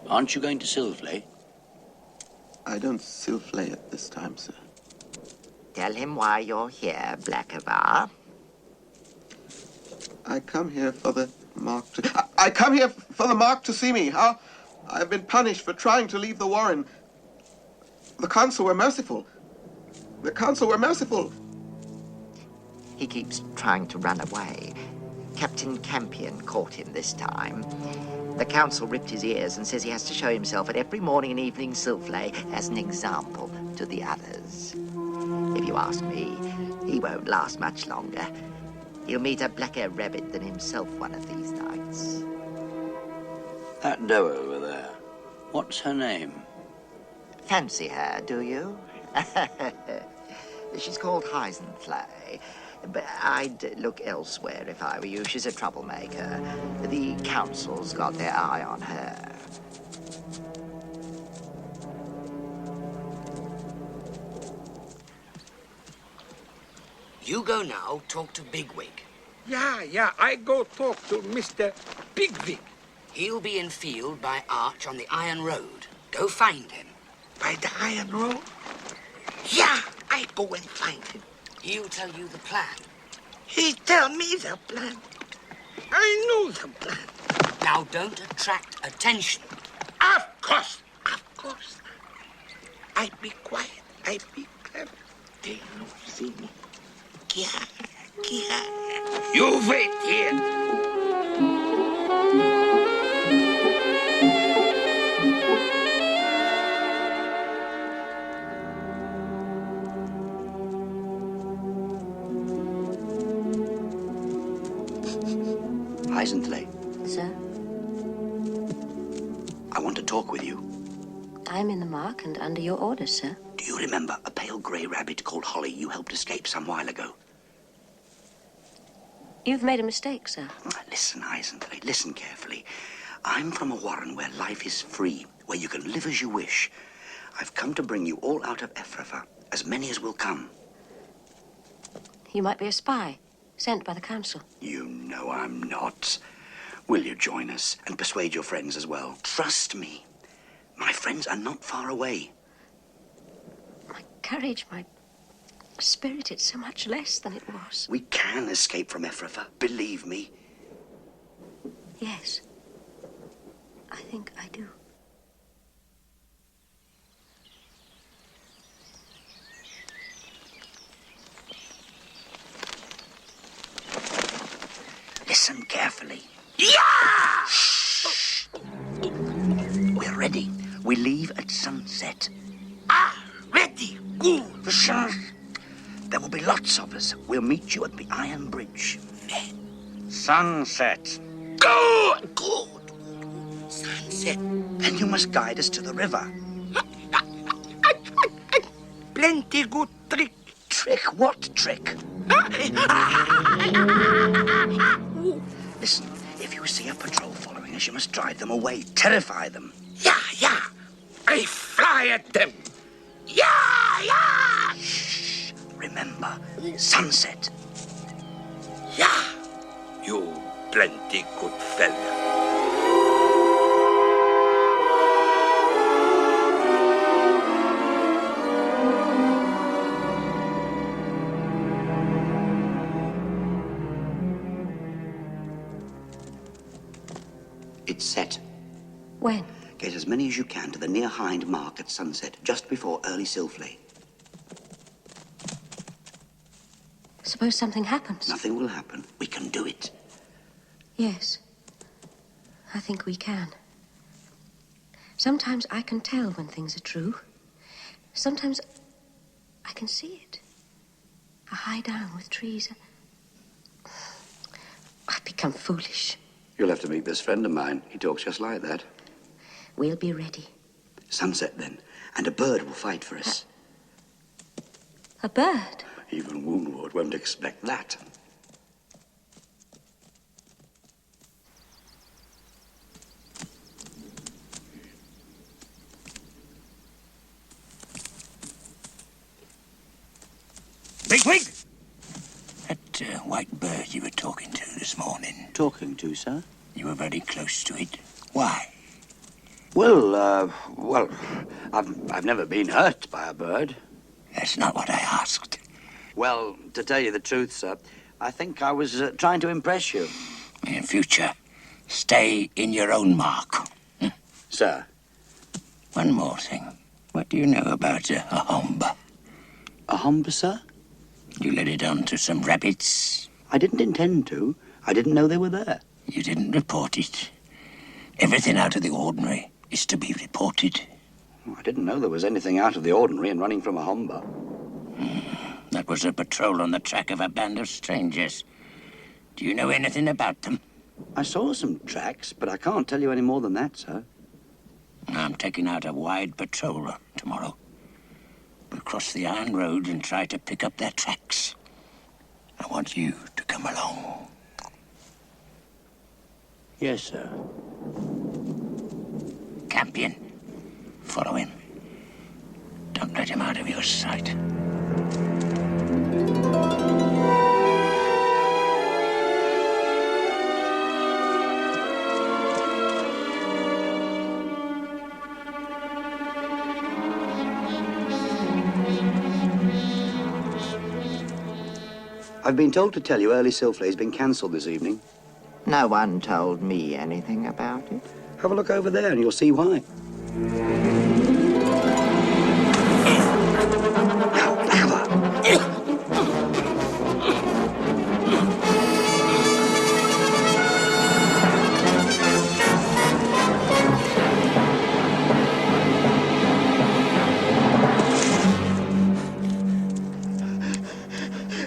Aren't you going to Silverley? I don't Silverley at this time, sir. Tell him why you're here, Blackavar. I come here for the mark to... I come here for the mark to see me. I've been punished for trying to leave the Warren. The council were merciful. The council were merciful. He keeps trying to run away. Captain Campion caught him this time. The council ripped his ears and says he has to show himself at every morning and evening Silverley as an example to the others. If you ask me, he won't last much longer. He'll meet a blacker rabbit than himself one of these nights. That doe over there. What's her name? Fancy her, do you? She's called Heisenfly. But I'd look elsewhere if I were you. She's a troublemaker. The council's got their eye on her. You go now, talk to Bigwig. Yeah, I go talk to Mr. Bigwig. He'll be in field by Arch on the Iron Road. Go find him. By the Iron Road? Yeah, I go and find him. He'll tell you the plan. He tell me the plan. I know the plan. Now don't attract attention. Of course. I be quiet. I be clever. They don't see me. Kia. You wait here. Heisentley, Sir, I want to talk with you. I am in the mark and under your orders, sir. Do you remember a pale grey rabbit called Holly you helped escape some while ago? You've made a mistake, sir. Listen, Eisenberg, listen carefully. I'm from a warren where life is free, where you can live as you wish. I've come to bring you all out of Ephrata, as many as will come. You might be a spy, sent by the council. You know I'm not. Will you join us and persuade your friends as well? Trust me. My friends are not far away. My courage, my spirit, it's so much less than it was. We can escape from Ephrata, believe me. Yes, I think I do. Listen carefully. Yeah! Shh! We're ready. We leave at sunset. Ready. Good. There will be lots of us. We'll meet you at the Iron Bridge. Sunset. Good. Sunset. Then you must guide us to the river. Plenty good trick. Trick? What trick? Listen, if you see a patrol following us, you must drive them away. Terrify them. Yeah. I fly at them. Yeah. Shh. Remember, sunset. Yeah. You plenty good fella. It's set. When? Get as many as you can to the near hind mark at sunset, just before early Silfley. Suppose something happens. Nothing will happen. We can do it. Yes, I think we can. Sometimes I can tell when things are true. Sometimes I can see it. I hide down with trees. I've become foolish. You'll have to meet this friend of mine. He talks just like that. We'll be ready. Sunset, then, and a bird will fight for us. A bird? Even Woundward won't expect that. Bigwig! That white bird you were talking to this morning. Talking to, sir? You were very close to it. Why? Well, I've never been hurt by a bird. That's not what I asked. Well, to tell you the truth, sir, I think I was trying to impress you. In future, stay in your own mark. Sir? One more thing. What do you know about a homba? A homba, sir? You led it on to some rabbits. I didn't intend to. I didn't know they were there. You didn't report it. Everything out of the ordinary is to be reported. I didn't know there was anything out of the ordinary in running from a homba. That was a patrol on the track of a band of strangers. Do you know anything about them? I saw some tracks, but I can't tell you any more than that, sir. I'm taking out a wide patrol tomorrow. We'll cross the iron road and try to pick up their tracks. I want you to come along. Yes, sir. Campion, follow him. Don't let him out of your sight. I've been told to tell you early Silfley's been cancelled this evening. No one told me anything about it. Have a look over there and you'll see why.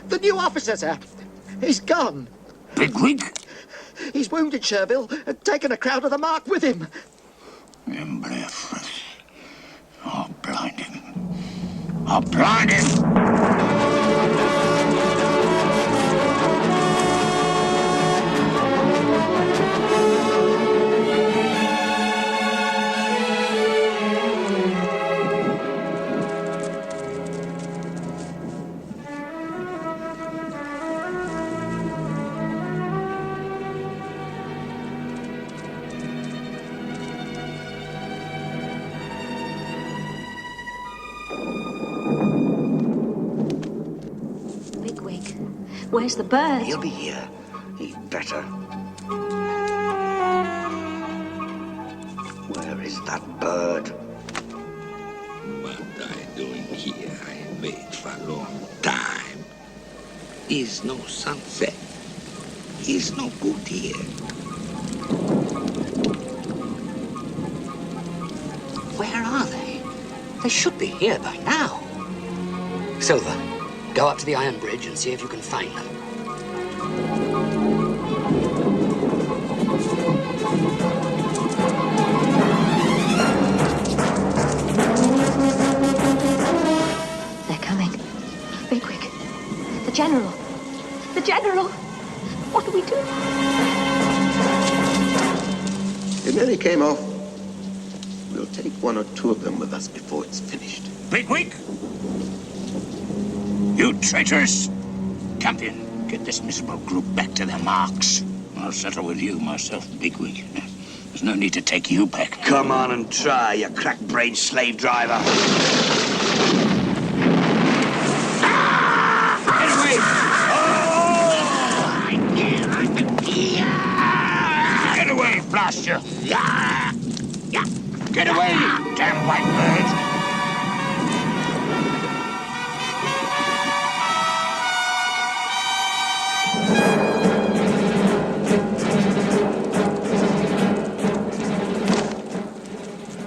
The new officer, sir. He's gone. Bigwig? He's wounded Sherville and taken a crowd of the mark with him. Oh, blinding. I'll blind him. Bigwig, where's the bird? He'll be here. He'd better. Where is that bird? What I doing here? I wait for a long time. Is no sunset. Is no good here. Where are they? They should be here by now. Silver, go up to the iron bridge and see if you can find them. They're coming. Bigwig. The General. The General! What do we do? It nearly came off. We'll take one or two of them with us before it's finished. Bigwig! You traitors! Campion, get this miserable group back to their marks. I'll settle with you myself, Bigwig. There's no need to take you back. Come on and try, you crack-brained slave driver. Get away! Get away, blast you! Get away, you damn white bird!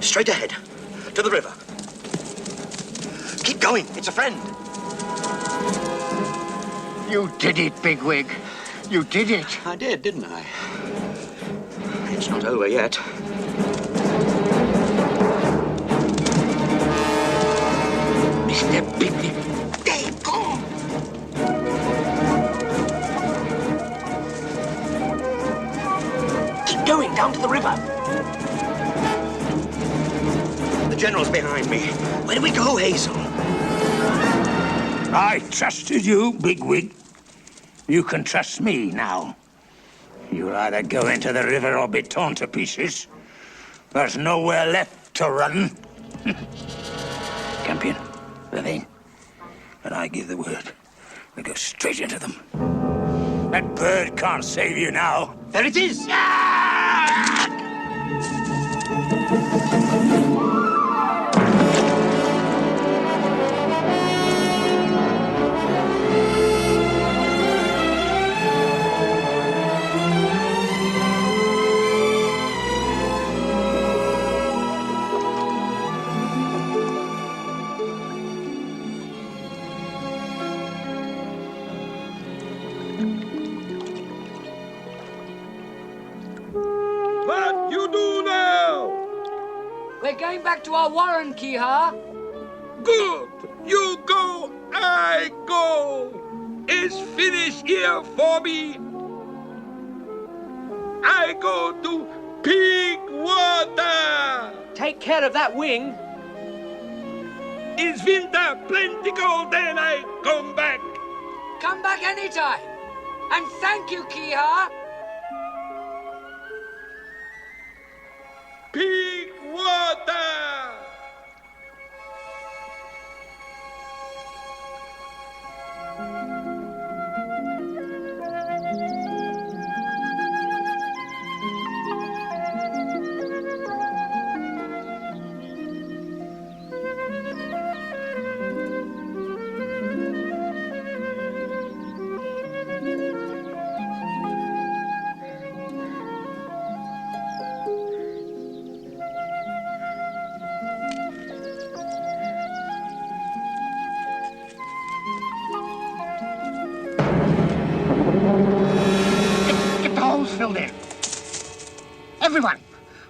Straight ahead. To the river. Keep going. It's a friend. You did it, Bigwig. You did it. I did, didn't I? It's not over yet. Mr. Bigwig, they go. Keep going down to the river. The General's behind me. Where do we go, Hazel? I trusted you, Bigwig. You can trust me now. You'll either go into the river or be torn to pieces. There's nowhere left to run. Campion, Levine, when I give the word, we go straight into them. That bird can't save you now. There it is! What you do now? We're going back to our warren, Kihar. Good. You go, I go. It's finished here for me. I go to Pig Water. Take care of that wing. It's winter plenty cold, then I come back. Come back anytime. And thank you, Kihar. Pig Water. Get the holes filled in. Everyone,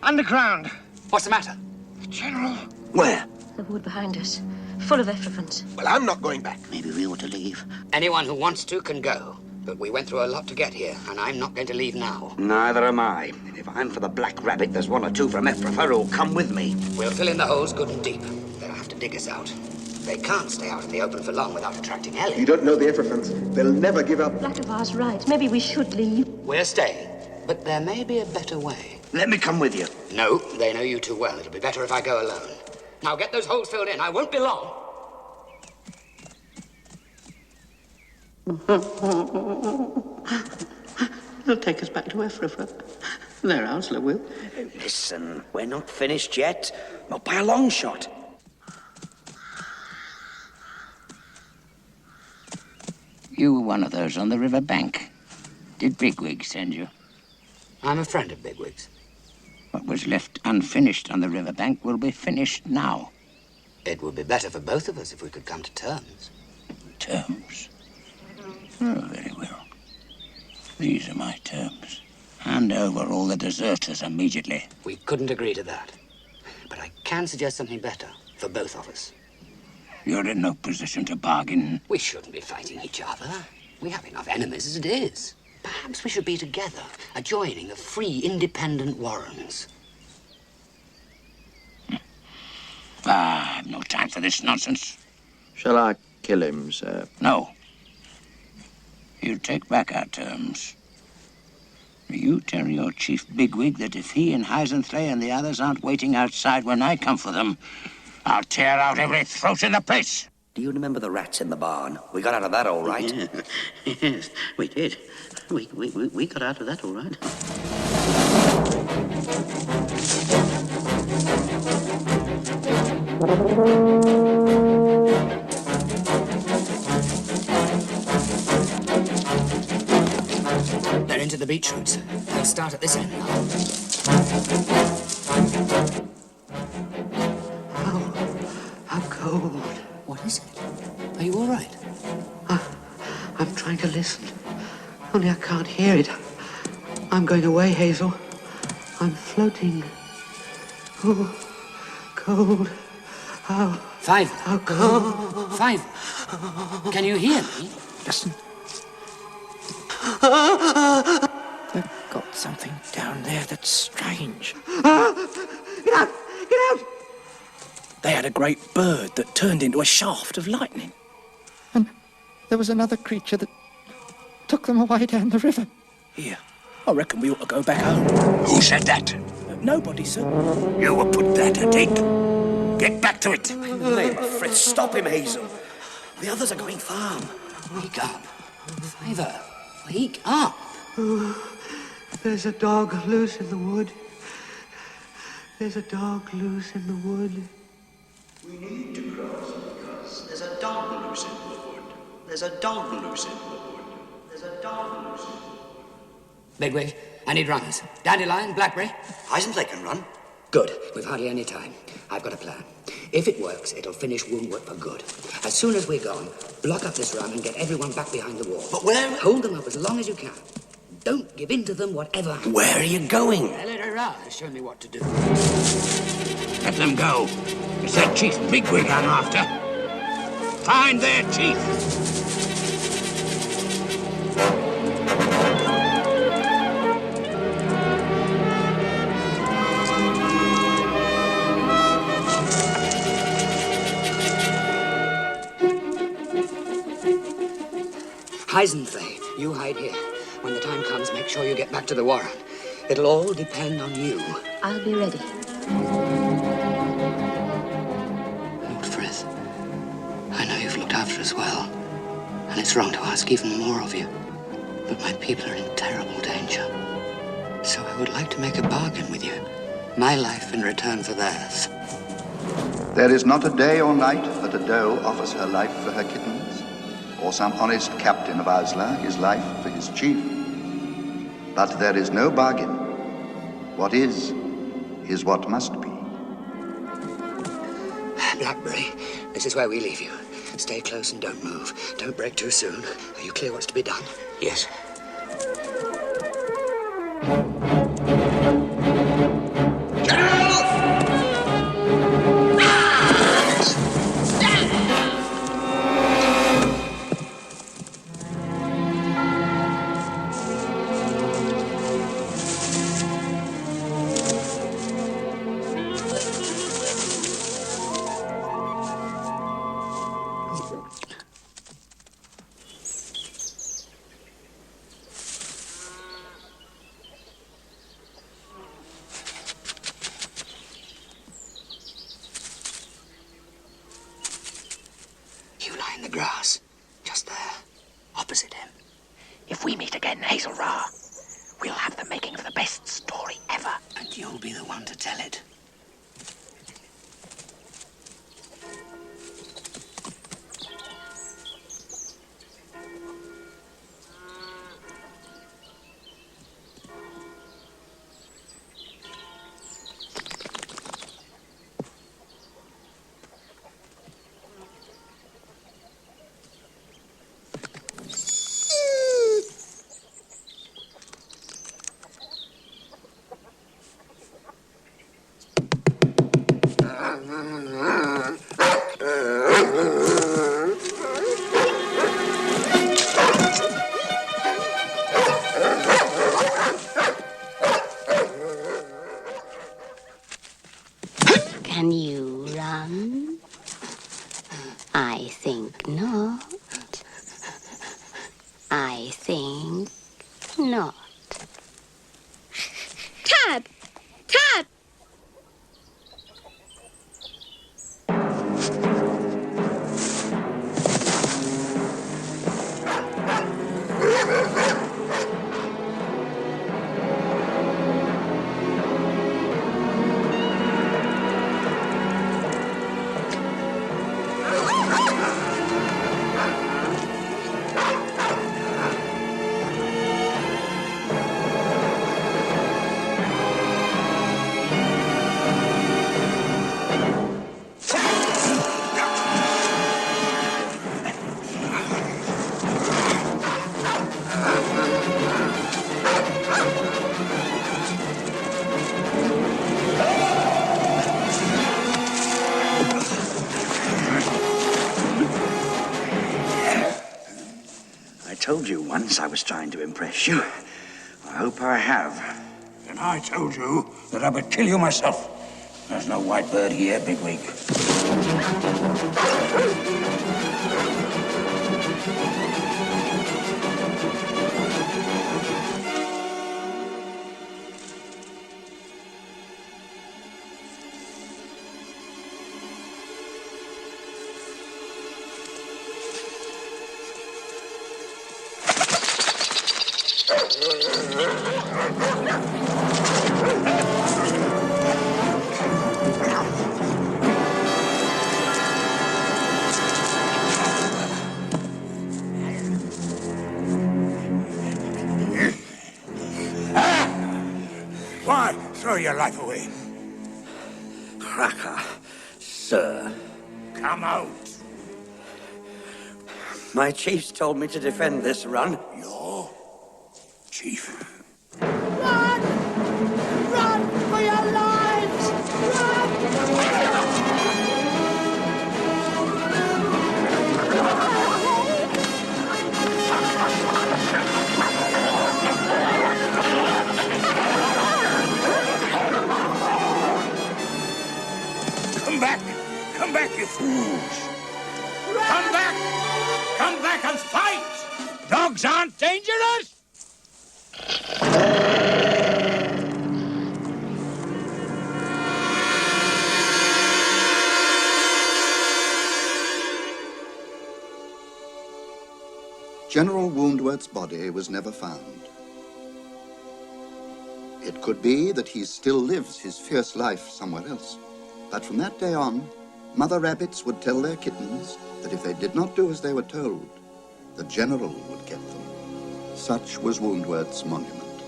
underground. What's the matter? The General. Where? The wood behind us. full of effluence. Well, I'm not going back. Maybe we ought to leave. Anyone who wants to can go. But we went through a lot to get here, and I'm not going to leave now. Neither am I. And if I'm for the Black Rabbit, there's one or two from Ephrafa who'll come with me. We'll fill in the holes good and deep. They'll have to dig us out. They can't stay out in the open for long without attracting Ellie. You don't know the Ephraphans. They'll never give up. Lativar's right. Maybe we should leave. We're staying, but there may be a better way. Let me come with you. No, they know you too well. It'll be better if I go alone. Now get those holes filled in. I won't be long. They'll take us back to Ephrafa. Their Ounsler will. Listen, we're not finished yet. Not by a long shot. You were one of those on the river bank. Did Bigwig send you? I'm a friend of Bigwig's. What was left unfinished on the river bank will be finished now. It would be better for both of us if we could come to terms. Terms? Oh, very well. These are my terms. Hand over all the deserters immediately. We couldn't agree to that. But I can suggest something better for both of us. You're in no position to bargain. We shouldn't be fighting each other. We have enough enemies as it is. Perhaps we should be together, a joining of free, independent Warrens. I've no time for this nonsense. Shall I kill him, sir? No. You take back our terms. You tell your chief Bigwig that if he and Heisensley and the others aren't waiting outside when I come for them, I'll tear out every throat in the place. Do you remember the rats in the barn? We got out of that all right. Yeah. Yes, we did. We got out of that all right. They're into the beetroots. They'll start at this end now. I'm cold. What is it? Are you all right? I'm trying to listen. Only I can't hear it. I'm going away, Hazel. I'm floating. Oh, cold. How... Five. How cold. Five. Can you hear me? Listen. They've got something down there that's strange. Get out! Get out! They had a great bird that turned into a shaft of lightning. And there was another creature that took them away down the river. Here, I reckon we ought to go back home. Who said that? Nobody, sir. You were put there to dig. Get back to it. In the name of Fritz, stop him, Hazel. The others are going farm. Wake up. Fiver, wake up. There's a dog loose in the wood. There's a dog loose in the wood. We need to cross because there's a dog loose in the wood. There's a dog loose in the wood. There's a dog loose in the wood. Bigwig, I need runners. Dandelion, Blackberry. Heisensley can run. Good. We've hardly any time. I've got a plan. If it works, it'll finish wound work for good. As soon as we're gone, block up this run and get everyone back behind the wall. But where? Hold them up as long as you can. Don't give in to them, whatever. Where are you going? Elera has shown me what to do. Let them go. It's that Chief Bigwig I'm after. Find their chief. Heisensley, you hide here. When the time comes, make sure you get back to the Warren. It'll all depend on you. I'll be ready. Lord Frith, I know you've looked after us well, and it's wrong to ask even more of you. But my people are in terrible danger. So I would like to make a bargain with you. My life in return for theirs. There is not a day or night that a doe offers her life for her kittens, or some honest captain of Ausla his life for his chief. But there is no bargain. What is what must be. Blackberry, this is where we leave you. Stay close and don't move. Don't break too soon. Are you clear what's to be done? Yes. If we meet again, Hazel Ra, we'll have the making of the best story ever. And you'll be the one to tell it. Can you run? I think not. I think not. Tab! Tab! I told you once I was trying to impress you. I hope I have. And I told you that I would kill you myself. There's no white bird here, Bigwig. Why throw your life away? Cracker, sir. Come out. My chief's told me to defend this run. Your chief? Run! Run for your lives! Come back! Come back, you fools! Come back! Come back and fight! Dogs aren't dangerous! General Woundworth's body was never found. It could be that he still lives his fierce life somewhere else. But from that day on, mother rabbits would tell their kittens that if they did not do as they were told, the general would get them. Such was Woundworth's monument.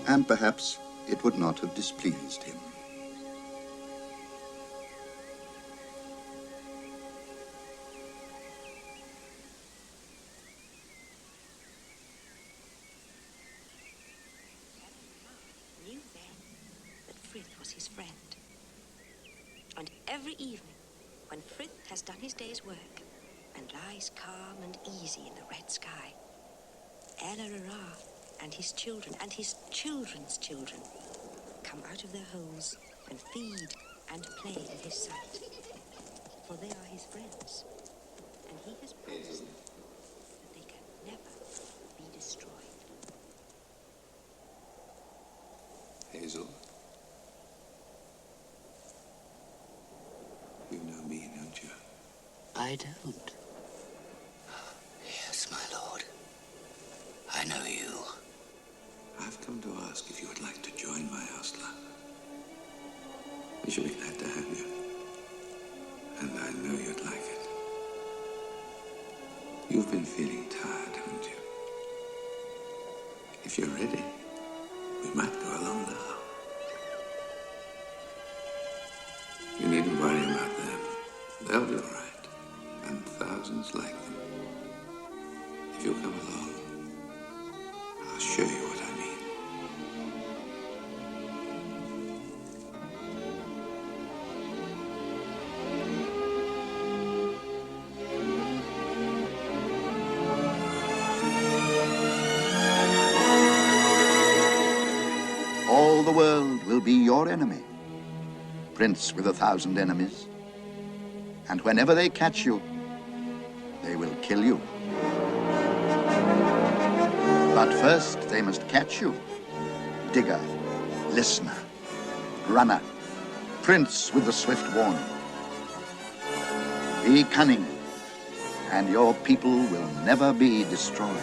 And perhaps it would not have displeased him. Knew then that Frith was his friend. And every evening, when Frith has done his day's work and lies calm and easy in the red sky, Elarara and his children and his children's children come out of their holes and feed and play in his sight. For they are his friends, and he has promised them that they can never be destroyed. Hazel, you know me, don't you? I don't. Yes, my lord. We shall be glad to have you. And I know you'd like it. You've been feeling tired, haven't you? If you're ready, we might go along now. You needn't worry about them. They'll be all right. And thousands like them. If you'll come along, I'll show you what I mean. All the world will be your enemy, Prince with 1,000 enemies. And whenever they catch you, they will kill you. But first they must catch you. Digger, listener, runner, Prince with the swift warning. Be cunning, and your people will never be destroyed.